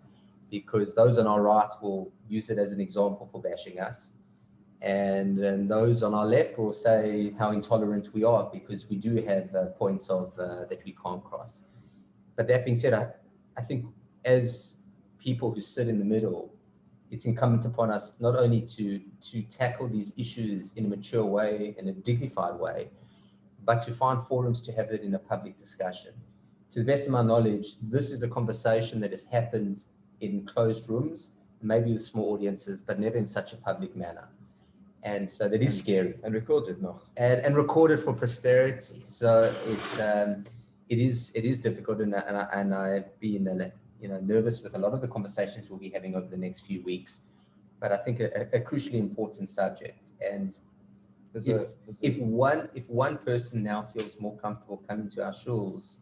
because those on our right will use it as an example for bashing us. And those on our left will say how intolerant we are, because we do have points of that we can't cross. But that being said, I think as people who sit in the middle, it's incumbent upon us not only to tackle these issues in a mature way, in a dignified way, but to find forums to have it in a public discussion. To the best of my knowledge, this is a conversation that has happened in closed rooms, maybe with small audiences, but never in such a public manner. And so that is scary. And recorded, no? And recorded for prosperity. So it is difficult, and I've been nervous with a lot of the conversations we'll be having over the next few weeks. But I think a crucially important subject. And if one person now feels more comfortable coming to our shuls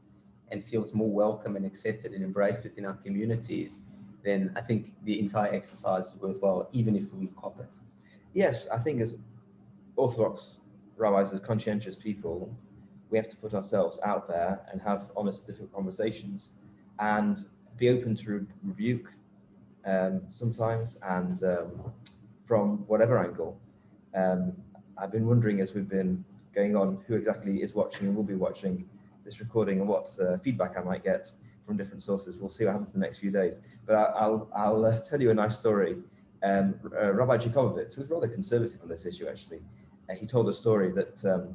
and feels more welcome and accepted and embraced within our communities, then I think the entire exercise is worthwhile, even if we cop it. Yes, I think as Orthodox rabbis, as conscientious people, we have to put ourselves out there and have honest, difficult conversations and be open to rebuke sometimes, and from whatever angle. I've been wondering, as we've been going on, who exactly is watching and will be watching this recording, and what feedback I might get from different sources. We'll see what happens in the next few days. But I'll tell you a nice story. Rabbi Jakovovitz, who was rather conservative on this issue, actually, he told a story that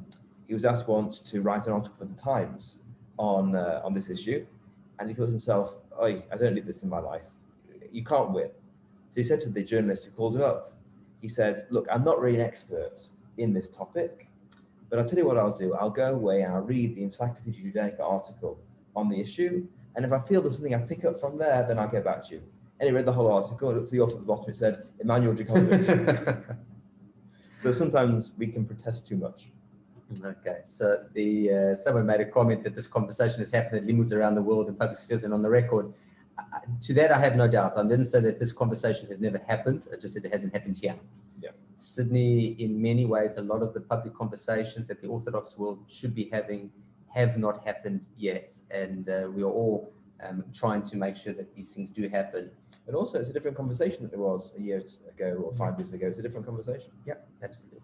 he was asked once to write an article for the Times on this issue, and he thought to himself, I don't need this in my life. You can't win. So he said to the journalist who called him up, he said, look, I'm not really an expert in this topic, but I'll tell you what I'll do. I'll go away and I'll read the Encyclopedia Judaica article on the issue, and if I feel there's something I pick up from there, then I'll get back to you. And he read the whole article, and looked at the author at the bottom, it said, Emmanuel Jakovovitz. So sometimes we can protest too much. Okay, so someone made a comment that this conversation has happened at limuds around the world in public spheres and on the record. To that, I have no doubt. I didn't say that this conversation has never happened. I just said it hasn't happened here. Yeah. Sydney, in many ways, a lot of the public conversations that the Orthodox world should be having have not happened yet. And we are all trying to make sure that these things do happen. And also, it's a different conversation than it was a year ago or 5 years ago. It's a different conversation. Yeah, absolutely.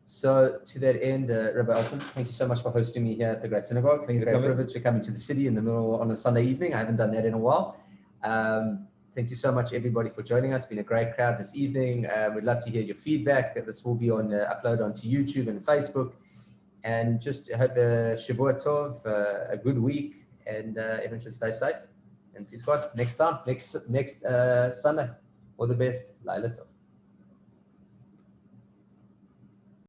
So to that end, Rabbi Elton, thank you so much for hosting me here at the Great Synagogue. It's a great privilege to come into the city in the middle on a Sunday evening. I haven't done that in a while. Thank you so much, everybody, for joining us. It's been a great crowd this evening. We'd love to hear your feedback. This will be on uploaded onto YouTube and Facebook. And just hope a Shavua Tov, a good week, and everyone should stay safe. And please God, next Sunday, all the best. Laila Tov.